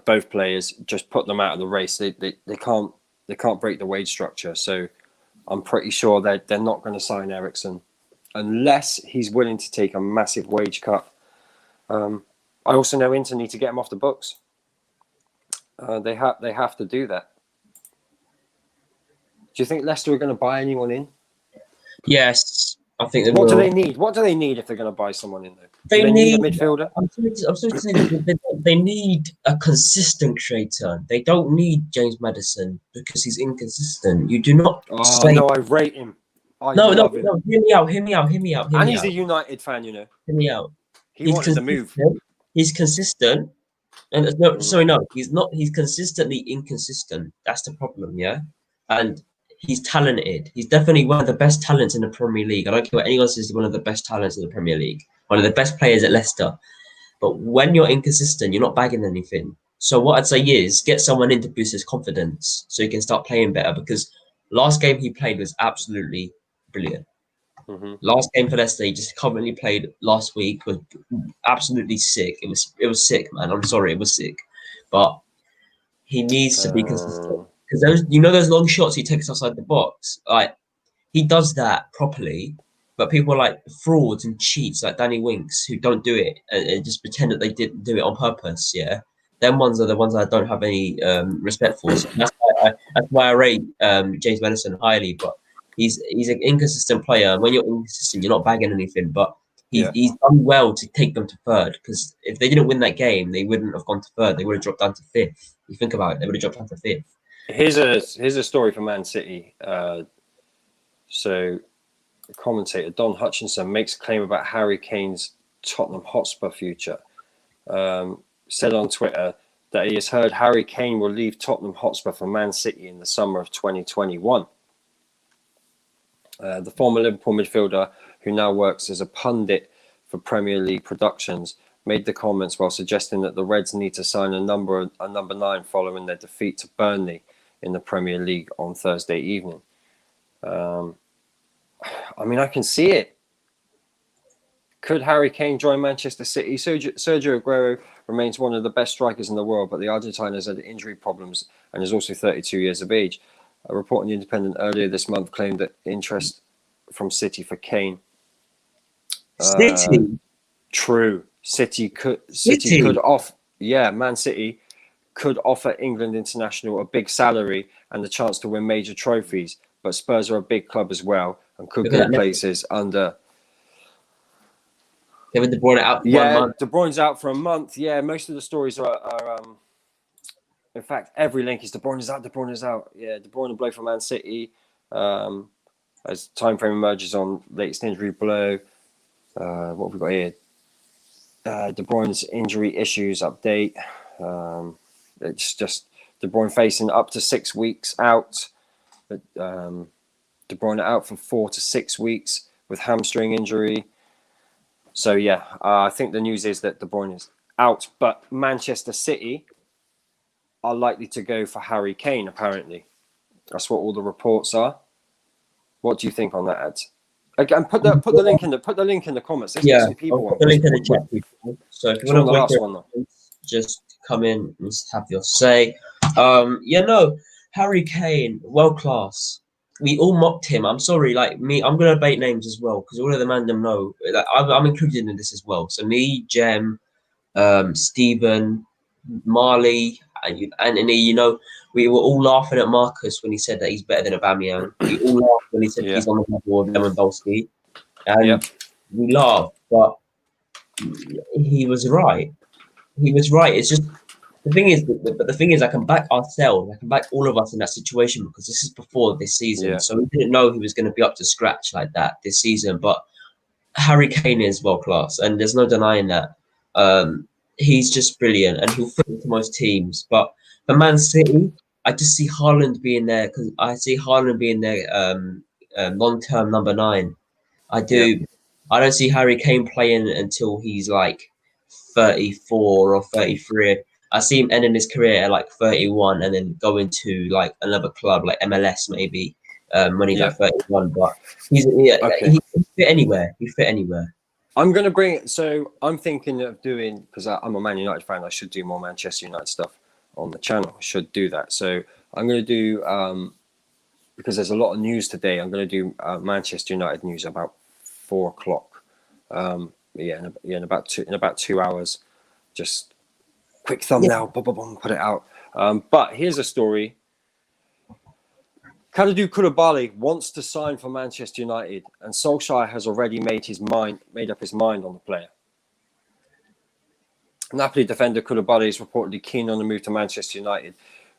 [SPEAKER 1] both players just put them out of the race. They can't break the wage structure. So I'm pretty sure that they're not going to sign Eriksen unless he's willing to take a massive wage cut. I also know Inter need to get him off the books. They have to do that. Do you think Leicester are going to buy anyone in?
[SPEAKER 2] Yes, I think they will.
[SPEAKER 1] What do they need? What do they need if they're going to buy someone in, though? They need a midfielder.
[SPEAKER 2] I'm sorry to say that they need a consistent creator. They don't need James Maddison because he's inconsistent. You do not say...
[SPEAKER 1] No, I rate him.
[SPEAKER 2] No, hear me out.
[SPEAKER 1] And he's a United fan, you know.
[SPEAKER 2] Hear me out.
[SPEAKER 1] He wanted to move.
[SPEAKER 2] He's consistent. And he's not. He's consistently inconsistent. That's the problem, yeah? And he's talented. He's definitely one of the best talents in the Premier League. I don't care what anyone says, he's one of the best talents in the Premier League. One of the best players at Leicester. But when you're inconsistent, you're not bagging anything. So what I'd say is get someone in to boost his confidence so he can start playing better, because last game he played was absolutely brilliant. Mm-hmm. Last game for Leicester, he just currently played last week, was absolutely sick. It was sick, man. I'm sorry, it was sick. But he needs to be consistent. Because those long shots he takes outside the box, like he does that properly, but people are like frauds and cheats like Danny Winks who don't do it and just pretend that they didn't do it on purpose. Yeah, them ones are the ones I don't have any respect for. So That's why I rate James Maddison highly. But he's an inconsistent player. When you're inconsistent, you're not bagging anything. But he's done well to take them to third, because if they didn't win that game, they wouldn't have gone to third. They would have dropped down to fifth. You think about it, they would have dropped down to fifth.
[SPEAKER 1] Here's a story for Man City. So, the commentator Don Hutchinson makes a claim about Harry Kane's Tottenham Hotspur future. Said on Twitter that he has heard Harry Kane will leave Tottenham Hotspur for Man City in the summer of 2021. The former Liverpool midfielder, who now works as a pundit for Premier League Productions, made the comments while suggesting that the Reds need to sign a number 9 following their defeat to Burnley in the Premier League on Thursday evening. I mean, I can see it. Could Harry Kane join Manchester City? Sergio Aguero remains one of the best strikers in the world, but the Argentine has had injury problems and is also 32 years of age. A report in The Independent earlier this month claimed that interest from City for Kane.
[SPEAKER 2] City?
[SPEAKER 1] True. City could offer. Yeah, Man City could offer England international a big salary and the chance to win major trophies, but Spurs are a big club as well and could get places under.
[SPEAKER 2] Kevin De Bruyne out for 1 month.
[SPEAKER 1] De Bruyne's out for a month. Yeah, most of the stories are in fact, every link is De Bruyne is out. Yeah, De Bruyne blow for Man City. As time frame emerges on latest injury blow. What have we got here? De Bruyne's injury issues update. It's just De Bruyne facing up to 6 weeks out. De Bruyne out for 4 to 6 weeks with hamstring injury. So yeah, I think the news is that De Bruyne is out, but Manchester City are likely to go for Harry Kane. Apparently, that's what all the reports are. What do you think on that, ads? Again, put the link in the comments. Let's get some people.
[SPEAKER 2] I'll put the link in the chat, people. So if you want to just come in and have your say. Harry Kane, world class. We all mocked him. I'm sorry, like me, I'm gonna bait names as well because all of the random know. Like, I'm included in this as well. So me, Jem, Stephen, Marley, and Anthony. We were all laughing at Marcus when he said that he's better than Aubameyang. We all laughed when he said he's on the level of Lewandowski, and we laughed. But he was right. It's just. The thing is, I can back ourselves. I can back all of us in that situation because this is before this season. So we didn't know he was going to be up to scratch like that this season. But Harry Kane is world class, and there's no denying that. He's just brilliant, and he'll fit into most teams. But for Man City, I just see Haaland being there because I see Haaland being their long-term number 9. I do. Yeah. I don't see Harry Kane playing until he's like 34 or 33. I see him ending his career at like 31 and then going to like another club like MLS maybe when he's like 31. But he fit anywhere. He fit anywhere.
[SPEAKER 1] I'm going to bring it. So I'm thinking of doing, because I'm a Man United fan, I should do more Manchester United stuff on the channel. I should do that. So I'm going to do, because there's a lot of news today, I'm going to do Manchester United news about 4 o'clock. In about 2 hours. Just quick thumbnail, put it out. But here's a story. Kalidou Koulibaly wants to sign for Manchester United, and Solskjaer has already made up his mind on the player. Napoli defender Koulibaly is reportedly keen on the move to Manchester United,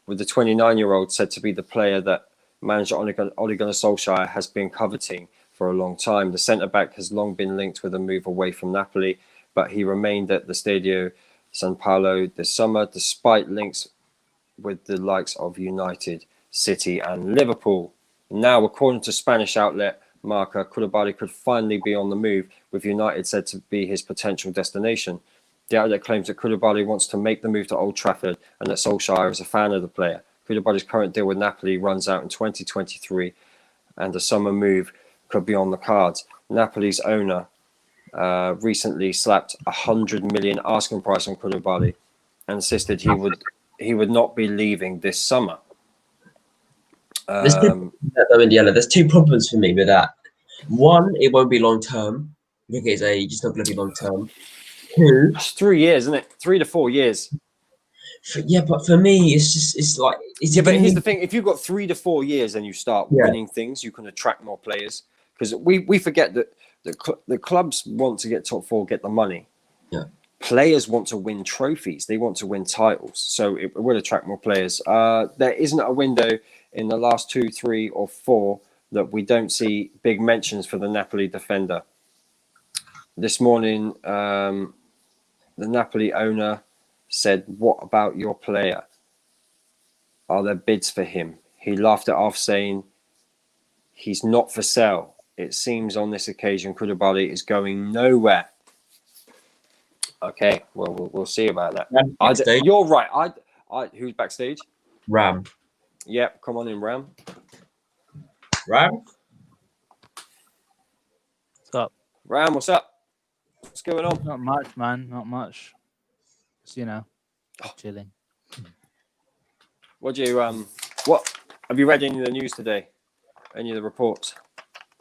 [SPEAKER 1] with the 29-year-old said to be the player that manager Ole Gunnar Solskjaer has been coveting for a long time. The centre-back has long been linked with a move away from Napoli, but he remained at the Stadio San Paolo this summer, despite links with the likes of United, City and Liverpool. Now, according to Spanish outlet Marca, Koulibaly could finally be on the move, with United said to be his potential destination. The outlet claims that Koulibaly wants to make the move to Old Trafford and that Solskjaer is a fan of the player. Koulibaly's current deal with Napoli runs out in 2023 and a summer move could be on the cards. Napoli's owner recently slapped 100 million asking price on Koulibaly and insisted he would not be leaving this summer.
[SPEAKER 2] There's 2 problems for me with that. One, it won't be long term because it's just not going to be long term. 2,
[SPEAKER 1] it's 3 years, isn't it? 3 to 4 years.
[SPEAKER 2] But for me, it's like is
[SPEAKER 1] Yeah,
[SPEAKER 2] he
[SPEAKER 1] but
[SPEAKER 2] going to
[SPEAKER 1] here's the
[SPEAKER 2] need?
[SPEAKER 1] thing: if you've got 3 to 4 years and you start
[SPEAKER 2] Yeah,
[SPEAKER 1] winning things, you can attract more players. Because we forget that the clubs want to get top four, get the money.
[SPEAKER 2] yeah.
[SPEAKER 1] Players want to win trophies; they want to win titles, so it will attract more players. There isn't a window in the last 2, 3, or 4 that we don't see big mentions for the Napoli defender. This morning, the Napoli owner said, "What about your player? Are there bids for him?" He laughed it off, saying, "He's not for sale. It seems on this occasion Koulibaly is going nowhere." Okay, well, we'll see about that.
[SPEAKER 2] Backstage,
[SPEAKER 1] You're right. Who's backstage?
[SPEAKER 2] Ram,
[SPEAKER 1] Yep, come on in, Ram.
[SPEAKER 2] Ram.
[SPEAKER 3] What's up?
[SPEAKER 1] Ram, what's up? What's going on?
[SPEAKER 3] Not much, man. Not much. Just, chilling.
[SPEAKER 1] What have you read any of the news today? Any of the reports?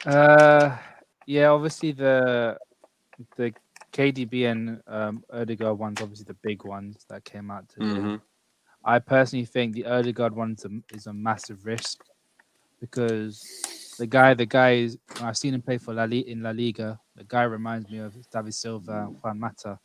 [SPEAKER 3] Yeah, obviously the KDB and Odegaard ones, obviously the big ones that came out today.
[SPEAKER 1] Mm-hmm.
[SPEAKER 3] I personally think the Odegaard one is a massive risk because the guy is. I've seen him play for in La Liga. The guy reminds me of David Silva and Juan Mata.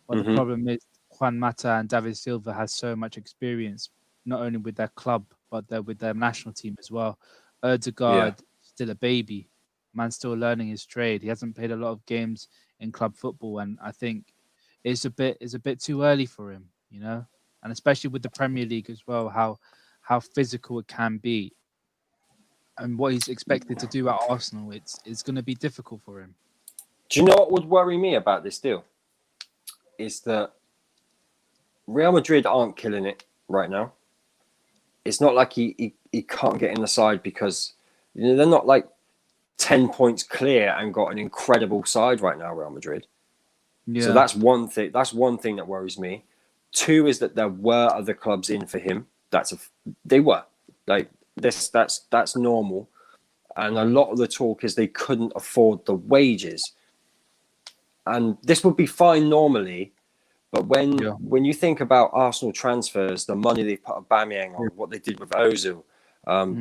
[SPEAKER 3] But the problem is Juan Mata and David Silva has so much experience, not only with their club but with their national team as well. Odegaard still a baby, man's still learning his trade. He hasn't played a lot of games in club football, and I think it's a bit too early for him, and especially with the Premier League as well, how physical it can be, and what he's expected to do at Arsenal, it's going to be difficult for him.
[SPEAKER 1] Do you know what would worry me about this deal? Is that Real Madrid aren't killing it right now. It's not like he can't get in the side because they're not like 10 points clear and got an incredible side right now, Real Madrid. Yeah. So that's one thing. That's one thing that worries me. 2 is that there were other clubs in for him. They were like this. That's normal. And a lot of the talk is they couldn't afford the wages. And this would be fine normally, but when you think about Arsenal transfers, the money they put Aubameyang on, what they did with Ozil,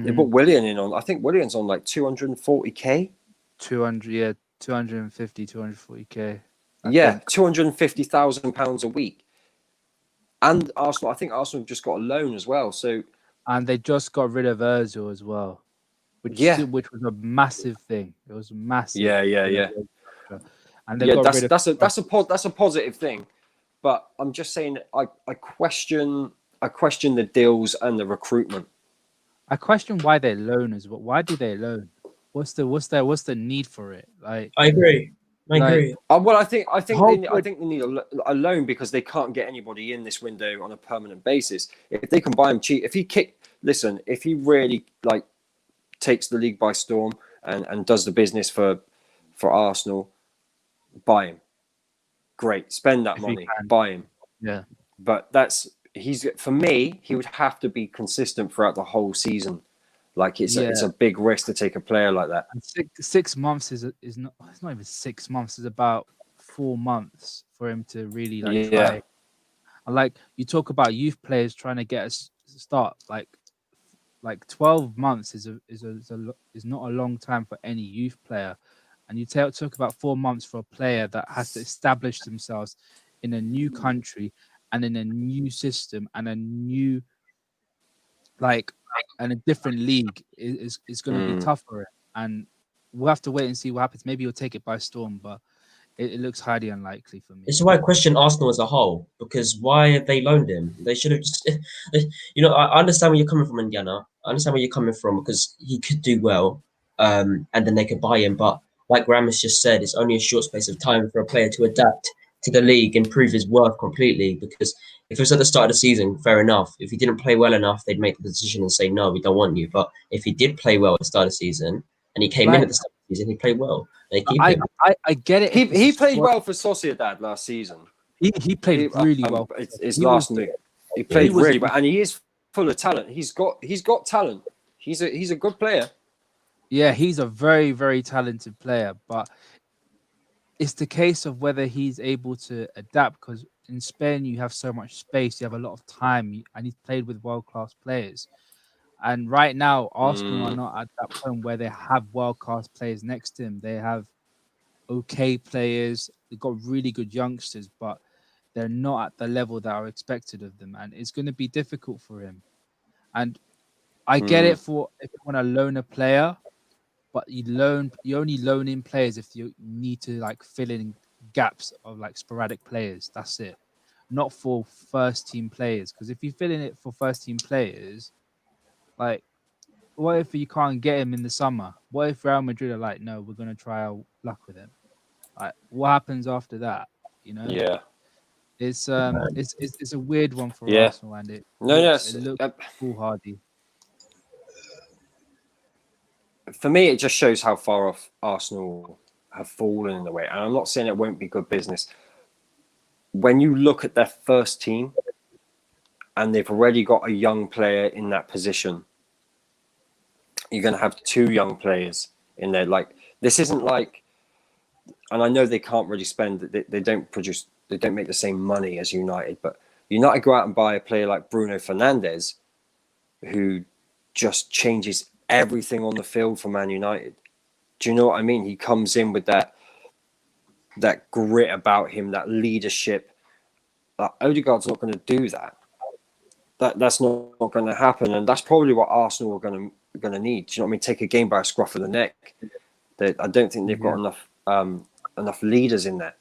[SPEAKER 1] they put Willian in on. I think Willian's on like 240k.
[SPEAKER 3] 250, 240k.
[SPEAKER 1] Yeah, £250,000 a week. And Arsenal, I think Arsenal just got a loan as well.
[SPEAKER 3] And they just got rid of Ozil as well, which was a massive thing. It was massive.
[SPEAKER 1] Yeah.
[SPEAKER 3] And
[SPEAKER 1] that's a positive thing. But I'm just saying, I question the deals and the recruitment.
[SPEAKER 3] I question why they loan as well. Why do they loan? What's the need for it? Like,
[SPEAKER 2] I agree.
[SPEAKER 1] Well, I think they need a loan because they can't get anybody in this window on a permanent basis. If they can buy him cheap, if he really like takes the league by storm and does the business for Arsenal, buy him. Great, spend that money, buy him.
[SPEAKER 3] Yeah,
[SPEAKER 1] but for me, he would have to be consistent throughout the whole season. Like it's a big risk to take a player like that.
[SPEAKER 3] And 6 months is not. It's not even 6 months. It's about 4 months for him to really try. And like you talk about youth players trying to get a start, like 12 months is not a long time for any youth player. And you talk about 4 months for a player that has to establish themselves in a new country and in a new system and a new and a different league is going to be tough for it. And we'll have to wait and see what happens. Maybe he'll take it by storm, but it looks highly unlikely for me.
[SPEAKER 2] It's why I question Arsenal as a whole, because why have they loaned him? They should have just, I understand where you're coming from, Indiana. I understand where you're coming from because he could do well, and then they could buy him. But like Ramis just said, it's only a short space of time for a player to adapt to the league and prove his worth completely. Because if it was at the start of the season, fair enough. If he didn't play well enough, they'd make the decision and say, no, we don't want you. But if he did play well at the start of the season and he came in at the start of the season, he played well. They keep him.
[SPEAKER 3] I get it.
[SPEAKER 1] He played well for Sociedad last season.
[SPEAKER 3] He played really well.
[SPEAKER 1] His last move. He played really well, and he is full of talent. He's got talent. He's a good player.
[SPEAKER 3] Yeah, he's a very, very talented player, but it's the case of whether he's able to adapt because in Spain you have so much space, you have a lot of time, and he's played with world-class players. And right now, Arsenal are not at that point where they have world-class players next to him. They have okay players. They've got really good youngsters, but they're not at the level that are expected of them. And it's going to be difficult for him. And I get it for if you want to loan a player, but you only loan in players if you need to like fill in gaps of like sporadic players. That's it. Not for first team players. Because if you fill in it for first team players, like, what if you can't get him in the summer? What if Real Madrid are like, no, we're gonna try our luck with him? Like, what happens after that? You know,
[SPEAKER 1] Yeah.
[SPEAKER 3] it's a weird one for
[SPEAKER 1] Yeah.
[SPEAKER 3] Arsenal, and it
[SPEAKER 1] No,
[SPEAKER 3] looks foolhardy.
[SPEAKER 1] For me, it just shows how far off Arsenal have fallen in a way. And I'm not saying it won't be good business. When you look at their first team and they've already got a young player in that position, you're going to have two young players in there. Like, this isn't like, and I know they can't really spend, they don't make the same money as United, but United go out and buy a player like Bruno Fernandes, who just changes everything on the field for Man United. Do you know what I mean? He comes in with that grit about him, that leadership. Odegaard's not going to do that. That's not going to happen, and that's probably what Arsenal are going to need. Do you know what I mean? Take a game by a scruff of the neck. I don't think they've got enough leaders in there.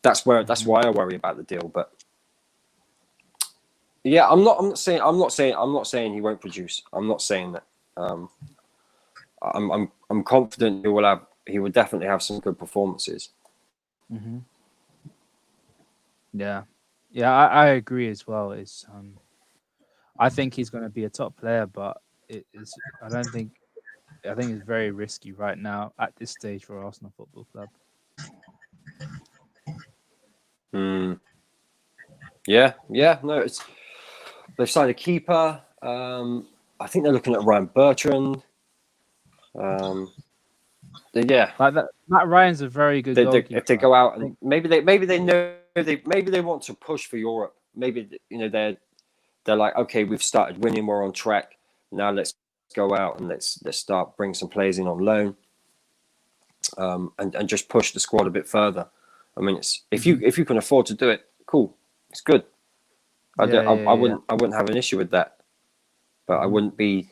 [SPEAKER 1] That's why I worry about the deal. But yeah, I'm not saying he won't produce. I'm not saying that. I'm confident he will definitely have some good performances.
[SPEAKER 3] Mm-hmm. Yeah, I agree as well. I think he's going to be a top player, but I think it's very risky right now at this stage for Arsenal Football Club.
[SPEAKER 1] Yeah. No, they've signed a keeper. I think they're looking at Ryan Bertrand. Yeah,
[SPEAKER 3] like that. Matt Ryan's a very good goalkeeper.
[SPEAKER 1] If they go out and maybe they know they want to push for Europe. Maybe they're like, okay, we've started winning, we're on track. Now let's go out and let's start bring some players in on loan, and just push the squad a bit further. I mean, it's if you can afford to do it, cool, it's good. I wouldn't have an issue with that, but I wouldn't be.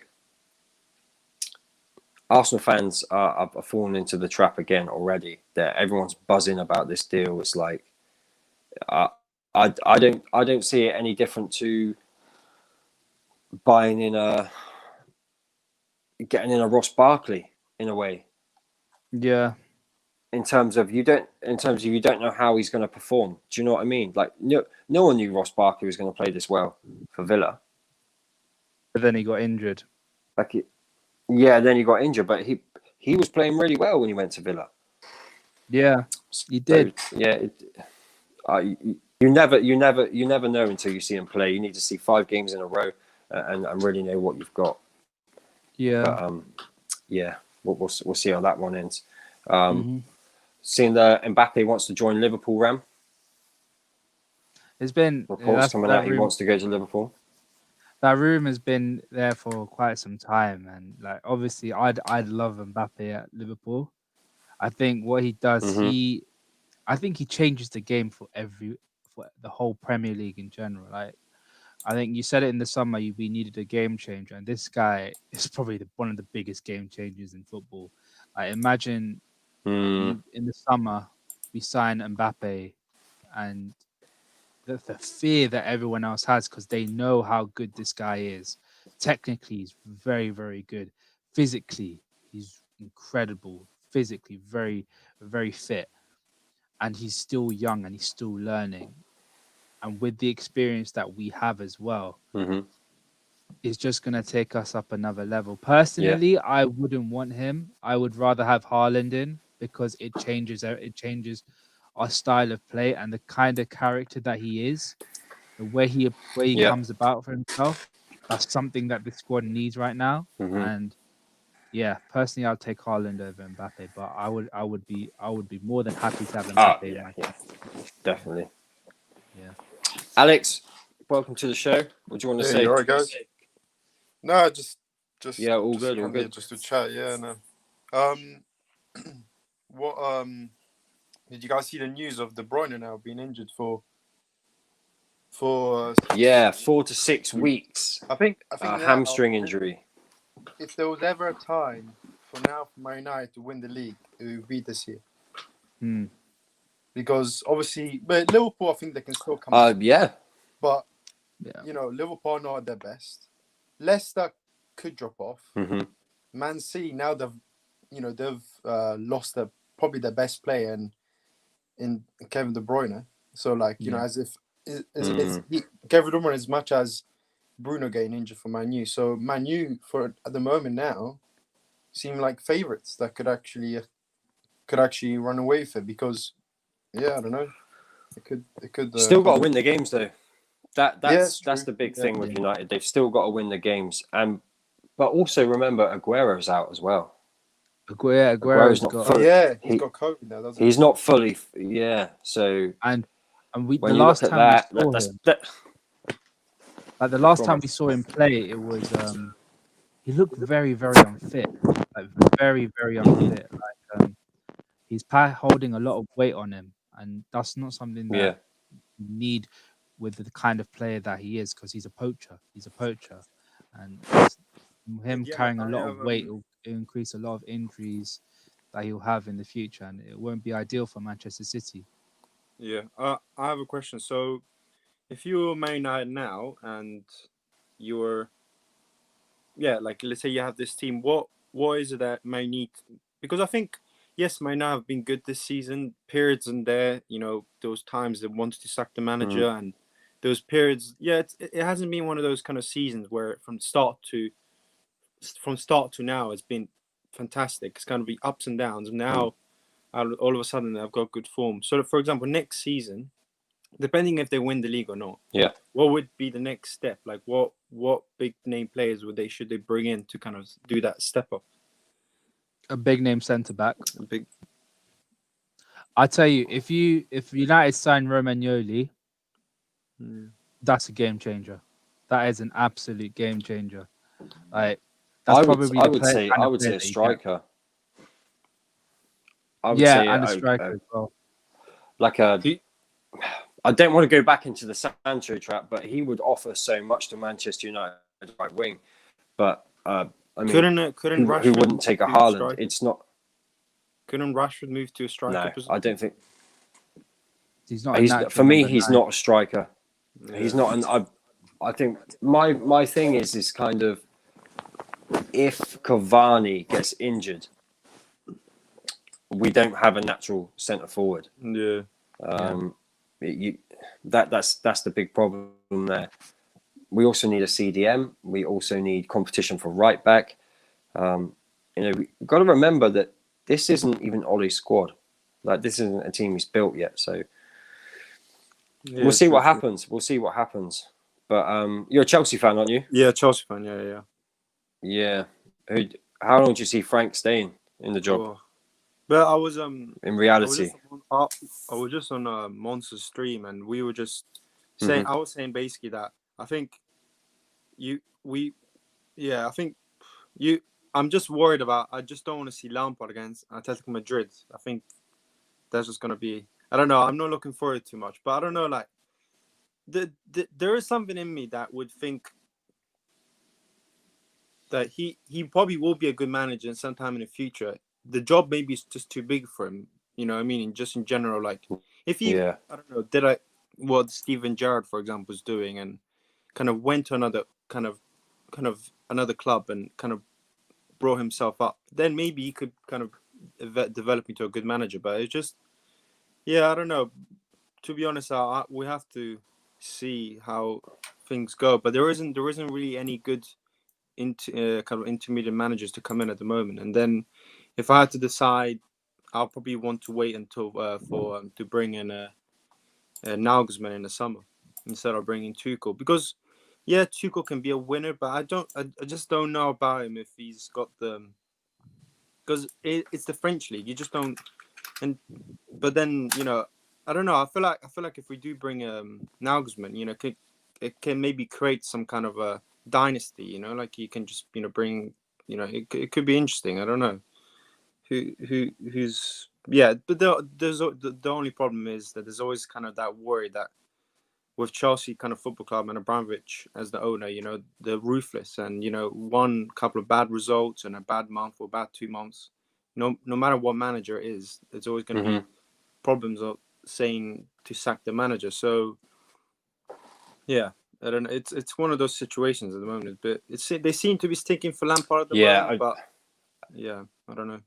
[SPEAKER 1] Arsenal fans are falling into the trap again already. That everyone's buzzing about this deal. It's like, I don't see it any different to getting in a Ross Barkley in a way.
[SPEAKER 3] Yeah.
[SPEAKER 1] In terms of you don't know how he's going to perform. Do you know what I mean? Like no one knew Ross Barkley was going to play this well for Villa.
[SPEAKER 3] But then he got injured.
[SPEAKER 1] Then he got injured, but he was playing really well when he went to Villa.
[SPEAKER 3] Yeah, he did.
[SPEAKER 1] So, you never know until you see him play. You need to see 5 games in a row and really know what you've got.
[SPEAKER 3] Yeah.
[SPEAKER 1] But, we'll see how that one ends. Seeing that Mbappe wants to join Liverpool, Ram.
[SPEAKER 3] There's been
[SPEAKER 1] reports coming out he wants to go to Liverpool.
[SPEAKER 3] That room has been there for quite some time, and like obviously, I'd love Mbappe at Liverpool. I think what he does, I think he changes the game for the whole Premier League in general. Like, I think you said it in the summer, we needed a game changer, and this guy is probably one of the biggest game changers in football. I imagine in the summer we sign Mbappe, and the fear that everyone else has because they know how good this guy is. Technically, he's very, very good. Physically, he's incredible. Physically, very, very fit. And he's still young and he's still learning. And with the experience that we have as well, it's just going to take us up another level. Personally, I wouldn't want him. I would rather have Haaland in because it changes our style of play and the kind of character that he is, the way he comes about for himself. That's something that the squad needs right now. And personally, I'll take Haaland over Mbappe, but I would be more than happy to have Mbappe.
[SPEAKER 1] Definitely.
[SPEAKER 3] Yeah.
[SPEAKER 1] Alex, welcome to the show. What do you want to say?
[SPEAKER 4] You alright, guys? No, just
[SPEAKER 1] Yeah, all
[SPEAKER 4] just
[SPEAKER 1] good, all
[SPEAKER 4] come here
[SPEAKER 1] good.
[SPEAKER 4] just to chat. Yeah, no. What did you guys see the news of De Bruyne now being injured for?
[SPEAKER 1] Yeah, 4 to 6 weeks.
[SPEAKER 4] I think now,
[SPEAKER 1] Hamstring injury.
[SPEAKER 4] If there was ever a time for Man United to win the league, it would be this year. Because obviously, but Liverpool, I think they can still come up.
[SPEAKER 1] Yeah.
[SPEAKER 4] But
[SPEAKER 3] Yeah.
[SPEAKER 4] Liverpool are not at their best. Leicester could drop off.
[SPEAKER 1] Mm-hmm.
[SPEAKER 4] Man City now they've lost probably their best player in Kevin De Bruyne. So as if Kevin De Bruyne as much as Bruno getting injured for Man U. So Man U at the moment now seem like favourites that could actually run away with it because I don't know. It could
[SPEAKER 1] Still got to win the games though. That's
[SPEAKER 4] true.
[SPEAKER 1] the big thing with United. They've still got to win the games, but also remember Aguero's out as well.
[SPEAKER 3] Aguero's
[SPEAKER 1] not
[SPEAKER 3] got
[SPEAKER 1] fully-
[SPEAKER 4] he's got COVID now. Doesn't
[SPEAKER 1] He's not fully. Yeah, so
[SPEAKER 3] and we
[SPEAKER 1] when
[SPEAKER 3] the
[SPEAKER 1] you
[SPEAKER 3] last
[SPEAKER 1] look at
[SPEAKER 3] time we
[SPEAKER 1] that,
[SPEAKER 3] saw him,
[SPEAKER 1] that
[SPEAKER 3] like the last
[SPEAKER 1] Go on,
[SPEAKER 3] time
[SPEAKER 1] mate.
[SPEAKER 3] we saw him play, it was he looked very, very unfit, like very, very unfit. Like he's holding a lot of weight on him, and that's not something that you need with the kind of player that he is, because he's a poacher. And him carrying a lot of weight will increase a lot of injuries that he'll have in the future, and it won't be ideal for Manchester City.
[SPEAKER 5] Yeah, I have a question. So, if you're Man United now and you're, like let's say you have this team, what is it that Man need? Because I think yes, Man United have been good this season. Periods in there, those times they wanted to sack the manager, and those periods, it hasn't been one of those kind of seasons where from start to now it's been fantastic. It's kind of be ups and downs. And now all of a sudden they've got good form. So for example, next season, depending if they win the league or not, what would be the next step? Like what big name players should they bring in to kind of do that step up?
[SPEAKER 3] A big name centre back.
[SPEAKER 5] Big.
[SPEAKER 3] I tell you, if United sign Romagnoli, that's a game changer. That is an absolute game changer. Like that's
[SPEAKER 1] I would say a striker. I would say
[SPEAKER 3] and a striker as well.
[SPEAKER 1] I don't want to go back into the Sancho trap, but he would offer so much to Manchester United right wing. But I mean,
[SPEAKER 5] couldn't Rashford
[SPEAKER 1] who wouldn't take a Haaland? It's not.
[SPEAKER 5] Couldn't Rashford move to a striker?
[SPEAKER 1] No,
[SPEAKER 5] position?
[SPEAKER 1] I don't think.
[SPEAKER 3] He's not.
[SPEAKER 1] For me, he's
[SPEAKER 3] 9.
[SPEAKER 1] not a striker. Yeah. He's not. I think my thing is kind of if Cavani gets injured, we don't have a natural centre forward.
[SPEAKER 5] Yeah.
[SPEAKER 1] That's the big problem there. We also need a CDM. We also need competition for right back. We've got to remember that this isn't even Ollie's squad. Like this isn't a team he's built yet. So we'll see what happens. We'll see what happens. But you're a Chelsea fan, aren't you?
[SPEAKER 5] Yeah, Chelsea fan. Yeah.
[SPEAKER 1] Yeah. How long do you see Frank staying in the job?
[SPEAKER 5] Oh. But I was
[SPEAKER 1] in reality,
[SPEAKER 5] I was just on a Monster stream, and we were just saying. I was saying basically that I think I'm just worried about. I just don't want to see Lampard against Atletico Madrid. I think that's just gonna be. I don't know. I'm not looking forward too much, but I don't know. Like, there is something in me that would think that he probably will be a good manager sometime in the future. The job maybe is just too big for him. You know what I mean? Just in general, like if he, I don't know, what Steven Gerrard, for example, is doing, and kind of went to another kind of another club and kind of brought himself up, then maybe he could kind of develop into a good manager. But it's just, I don't know. To be honest, we have to see how things go. But there isn't really any good kind of intermediate managers to come in at the moment. And then if I had to decide, I'll probably want to wait until to bring in a Nagelsmann in the summer instead of bringing Tuchel, because Tuchel can be a winner, but I just don't know about him if he's got because it's the French league. You just don't, but then I don't know. I feel like if we do bring Nagelsmann, you know, it can maybe create some kind of a dynasty. You know, like you can just bring. You know, it could be interesting. I don't know who's yeah. But the only problem is that there's always kind of that worry that with Chelsea kind of football club and Abramovich as the owner, you know, they're ruthless, and you know, one couple of bad results and a bad month or bad 2 months, no matter what manager it is, there's always going to be problems of saying to sack the manager. So yeah, I don't know. It's one of those situations at the moment, but they seem to be sticking for Lampard at the moment, but yeah, I don't know.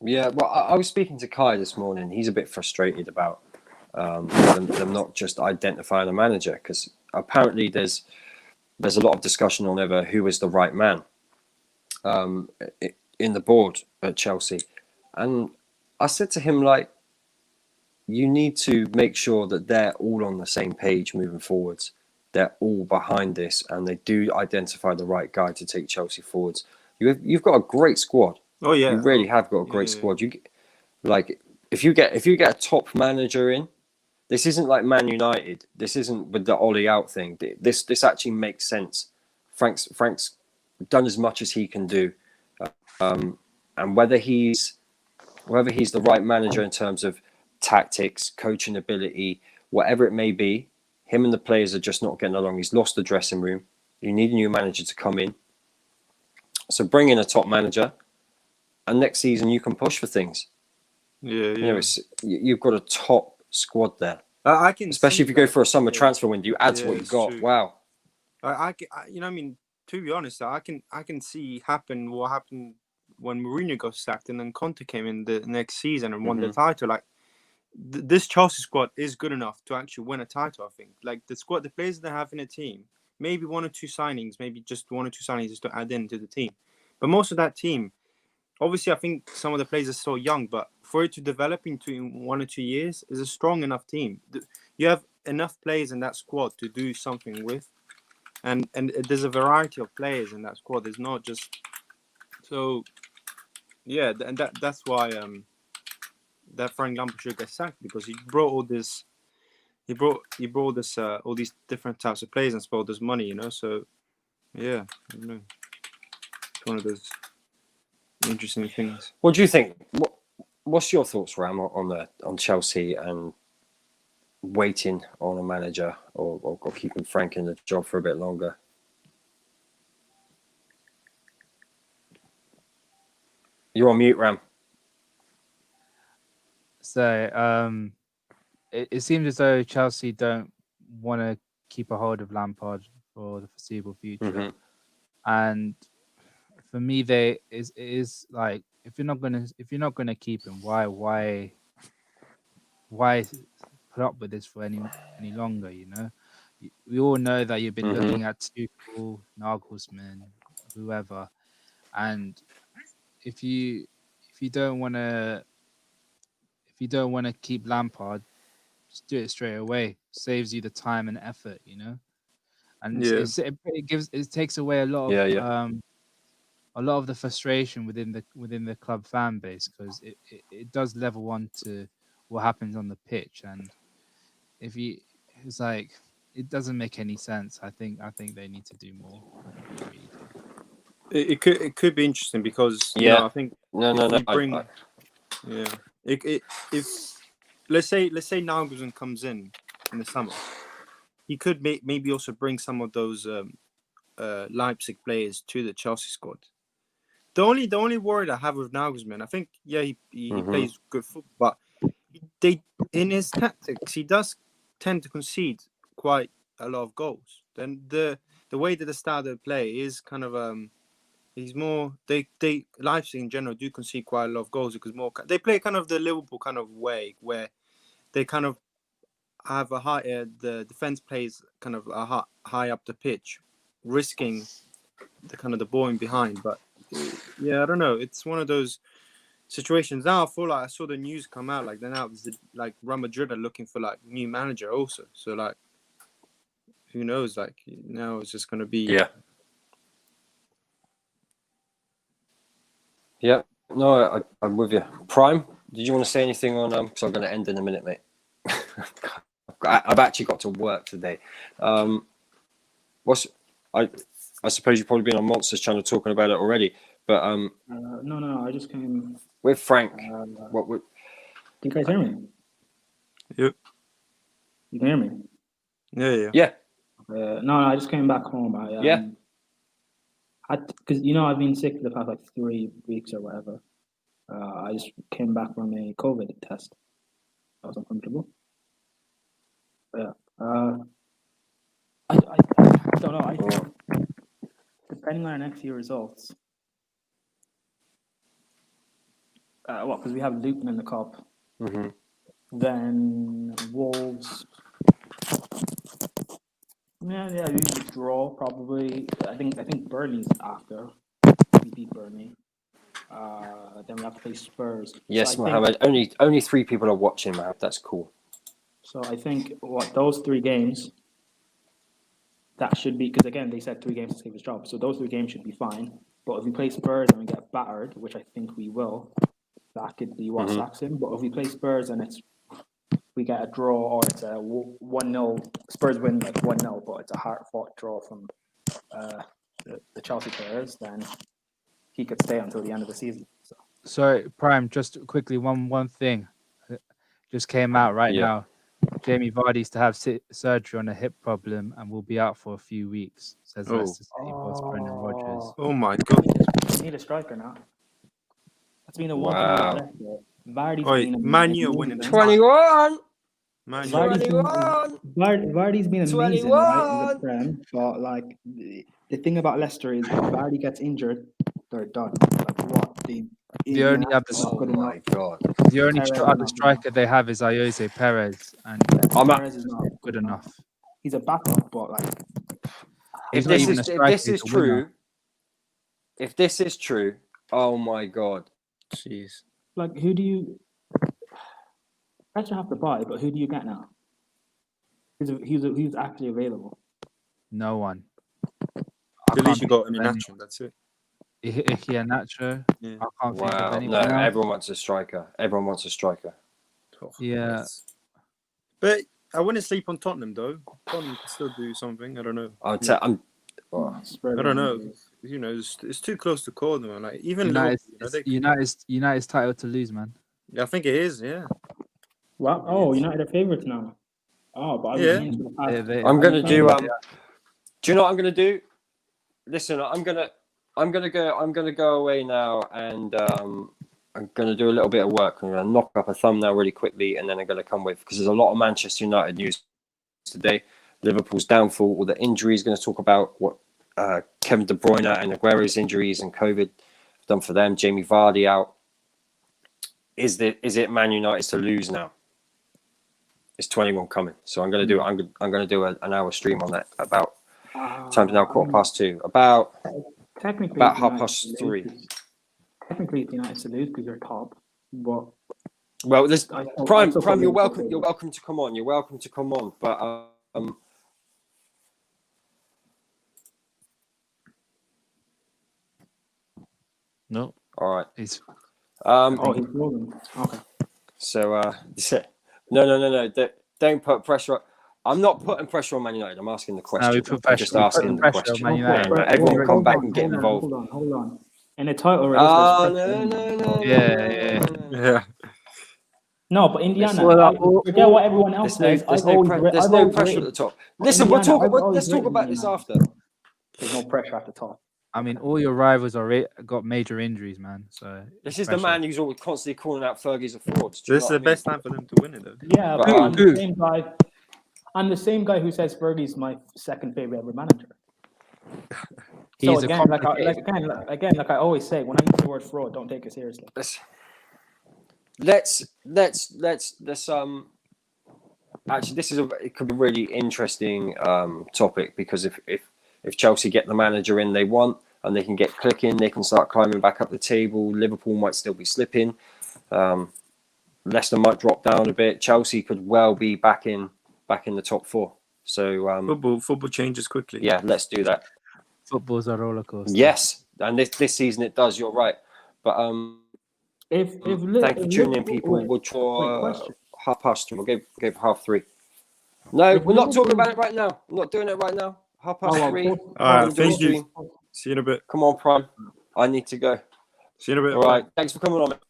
[SPEAKER 1] Yeah, well, I was speaking to Kai this morning. He's a bit frustrated about them not just identifying a manager, because apparently there's a lot of discussion on who is the right man in the board at Chelsea. And I said to him, like, you need to make sure that they're all on the same page moving forwards. They're all behind this, and they do identify the right guy to take Chelsea forwards. You've got a great squad.
[SPEAKER 5] Oh yeah,
[SPEAKER 1] you really have got a great squad. You like if you get a top manager in, this isn't like Man United. This isn't with the Ollie out thing. This actually makes sense. Frank's done as much as he can do, and whether he's the right manager in terms of tactics, coaching ability, whatever it may be, him and the players are just not getting along. He's lost the dressing room. You need a new manager to come in. So bring in a top manager, and next season you can push for things.
[SPEAKER 5] Yeah.
[SPEAKER 1] You know, you've got a top squad there.
[SPEAKER 5] I can,
[SPEAKER 1] especially if you go for a summer transfer window, you add to what you've got.
[SPEAKER 5] True.
[SPEAKER 1] Wow.
[SPEAKER 5] I you know, I mean, to be honest, I can see what happened when Mourinho got sacked and then Conte came in the next season and won the title. Like this Chelsea squad is good enough to actually win a title. I think. Like the players they have in a team, maybe 1 or 2 signings, maybe just 1 or 2 signings just to add into the team, but most of that team. Obviously, I think some of the players are so young, but for it to develop into 1 or 2 years is a strong enough team. You have enough players in that squad to do something with, and there's a variety of players in that squad. There's not just so, yeah, and that's why that Frank Lampard should get sacked, because he brought all this, all these different types of players and spent this money, you know. So yeah, I don't know. It's one of those interesting things.
[SPEAKER 1] What do you think? What's your thoughts, Ram, on Chelsea and waiting on a manager or keeping Frank in the job for a bit longer? You're on mute, Ram.
[SPEAKER 3] So it seems as though Chelsea don't want to keep a hold of Lampard for the foreseeable future, and for me, it is like if you're not gonna keep him, why put up with this for any longer? You know, we all know that you've been looking at Tuchel, Nagelsmann, whoever, and if you don't want to keep Lampard, just do it straight away. Saves you the time and effort, you know, and it takes away a lot of a lot of the frustration within the club fan base, because it does level one to what happens on the pitch, and it's like it doesn't make any sense. I think they need to do more.
[SPEAKER 5] It could be interesting because you know, I think if let's say Nagelsmann comes in the summer, he could maybe also bring some of those Leipzig players to the Chelsea squad. The only worry I have with Nagelsmann, I think, he plays good football, but in his tactics, he does tend to concede quite a lot of goals. Then the way that the style they play is kind of he's more they Leipzig in general do concede quite a lot of goals because they play kind of the Liverpool kind of way where they kind of have a high the defense plays kind of high up the pitch, risking the kind of the ball in behind, but. Yeah, I don't know. It's one of those situations. Now I feel like I saw the news come out like now like Real Madrid are looking for like new manager also. So like, who knows? Like now it's just gonna be.
[SPEAKER 1] Yeah. No, I'm with you. Prime, did you want to say anything on? Because I'm going to end in a minute, mate. I've actually got to work today. I suppose you've probably been on Monsters channel talking about it already, but
[SPEAKER 6] No, I just came.
[SPEAKER 1] with Frank,
[SPEAKER 6] Can you guys hear me?
[SPEAKER 5] Yep.
[SPEAKER 6] You can hear me?
[SPEAKER 1] Yeah.
[SPEAKER 6] No, I just came back home. Because I've been sick for the past like 3 weeks or whatever. I just came back from a COVID test. I was uncomfortable. But yeah. I don't know. I think depending on our next year results. Because we have Luton in the cup.
[SPEAKER 1] Mm-hmm.
[SPEAKER 6] Then Wolves. Yeah, we draw probably. I think Burnley's after. We beat Burnley. Then we have to play Spurs.
[SPEAKER 1] Yes,
[SPEAKER 6] so
[SPEAKER 1] Mohammed. Only 3 people are watching, Mohammed. That's cool.
[SPEAKER 6] So I think those 3 games. That should be because again they said 3 games to save his job. So those 3 games should be fine. But if we play Spurs and we get battered, which I think we will, that could be what sacks him. But if we play Spurs and we get a draw or it's a 1-0, Spurs win like 1-0, but it's a hard-fought draw from the Chelsea players, then he could stay until the end of the season. So.
[SPEAKER 3] Sorry, Prime, just quickly, one thing just came out right now. Jamie Vardy's to have surgery on a hip problem and will be out for a few weeks, says Leicester City boss Brendan Rodgers.
[SPEAKER 5] Oh my God.
[SPEAKER 6] We need a striker now. That's been the one
[SPEAKER 1] Wow.
[SPEAKER 6] thing about Leicester. Vardy's been
[SPEAKER 5] Man U are winning.
[SPEAKER 1] 21.
[SPEAKER 5] Man U.
[SPEAKER 6] Vardy's been amazing, right, in the Prem, but like the thing about Leicester is if Vardy gets injured, they're done. Like what
[SPEAKER 3] The only other
[SPEAKER 1] my God.
[SPEAKER 3] The only other striker they have is Ayoze Perez, and
[SPEAKER 6] Perez is not
[SPEAKER 3] good enough.
[SPEAKER 6] He's a backup, but like
[SPEAKER 3] He's
[SPEAKER 1] If
[SPEAKER 3] not
[SPEAKER 1] this
[SPEAKER 3] even
[SPEAKER 1] is
[SPEAKER 3] a striker,
[SPEAKER 1] if this
[SPEAKER 3] he's
[SPEAKER 1] is
[SPEAKER 3] a
[SPEAKER 1] true,
[SPEAKER 3] winner.
[SPEAKER 1] if this is true, oh my God.
[SPEAKER 5] Jeez.
[SPEAKER 6] like who do you Leicester have to buy, but who do you get now? Who's actually available?
[SPEAKER 3] No one.
[SPEAKER 5] At least you got an Inacho, that's it.
[SPEAKER 3] Ikia Nacho.
[SPEAKER 5] Yeah.
[SPEAKER 3] I can't think of
[SPEAKER 1] Wow. No,
[SPEAKER 3] anyone else.
[SPEAKER 1] everyone wants a striker. Everyone wants a striker.
[SPEAKER 3] Yeah.
[SPEAKER 5] Yes. But I wouldn't sleep on Tottenham though. Tottenham can still do something. I don't know.
[SPEAKER 1] I
[SPEAKER 5] I don't know. It's too close to call them. Like even
[SPEAKER 3] United's title to lose, man.
[SPEAKER 5] I think it is. Yeah.
[SPEAKER 6] Well, oh, United are favourites now. Oh, but
[SPEAKER 1] I'm gonna do. Do you know what I'm gonna do? Listen, I'm gonna go away now, and I'm gonna do a little bit of work. I'm gonna knock up a thumbnail really quickly, and then I'm gonna come with because there's a lot of Manchester United news today. Liverpool's downfall, all the injuries. Going to talk about what Kevin De Bruyne and Aguero's injuries and COVID have done for them. Jamie Vardy out. Is it Man United to lose now? It's 21 coming, so I'm gonna do an hour stream on that about time's now 2:15. About 3:30.
[SPEAKER 6] Technically, it's United to lose because you're top. But
[SPEAKER 1] well, this Prime, you're welcome. You're welcome to come on. You're welcome to come on. But
[SPEAKER 3] no.
[SPEAKER 1] All right.
[SPEAKER 6] he's rolling. Okay.
[SPEAKER 1] So no. Don't put pressure. I'm not putting pressure on Man United. I'm asking the question. I'm just asking the question. Everyone come back and get involved.
[SPEAKER 6] Hold on. In the title race.
[SPEAKER 1] No.
[SPEAKER 3] Yeah.
[SPEAKER 6] No, but Indiana. Forget what everyone else says.
[SPEAKER 1] There's no pressure at the top. Listen, let's talk about this after.
[SPEAKER 6] There's no pressure at the top.
[SPEAKER 3] I mean, all your rivals got major injuries, man. So
[SPEAKER 1] this is the man who's always constantly calling out Fergie's a fraud.
[SPEAKER 5] This is the best time for them to win it, though.
[SPEAKER 6] Yeah, but I'm the same guy. I'm the same guy who says Fergie's my second favorite ever manager. So again, like I always say, when I use the word fraud, don't take it seriously.
[SPEAKER 1] Let's actually it could be a really interesting topic because if Chelsea get the manager in they want and they can get clicking, they can start climbing back up the table. Liverpool might still be slipping. Leicester might drop down a bit. Chelsea could well be back in the top 4. So
[SPEAKER 5] football changes quickly.
[SPEAKER 1] Yeah, let's do that.
[SPEAKER 3] Football's a roller coaster.
[SPEAKER 1] Yes, and this season it does. You're right, but
[SPEAKER 6] If
[SPEAKER 1] Thank you for tuning in, people.
[SPEAKER 6] wait,
[SPEAKER 1] We'll try
[SPEAKER 6] question.
[SPEAKER 1] 3:30. We'll give 3:30. No,
[SPEAKER 6] If
[SPEAKER 1] we're not talking
[SPEAKER 6] Liverpool-
[SPEAKER 1] about it right now. I'm not doing it right now. 3:30.
[SPEAKER 6] All
[SPEAKER 5] right,
[SPEAKER 1] We're gonna do a
[SPEAKER 5] thank you.
[SPEAKER 1] stream.
[SPEAKER 5] See you in a bit.
[SPEAKER 1] Come on, Prime. I need to go.
[SPEAKER 5] See you in a bit.
[SPEAKER 1] All right. Thanks for coming on.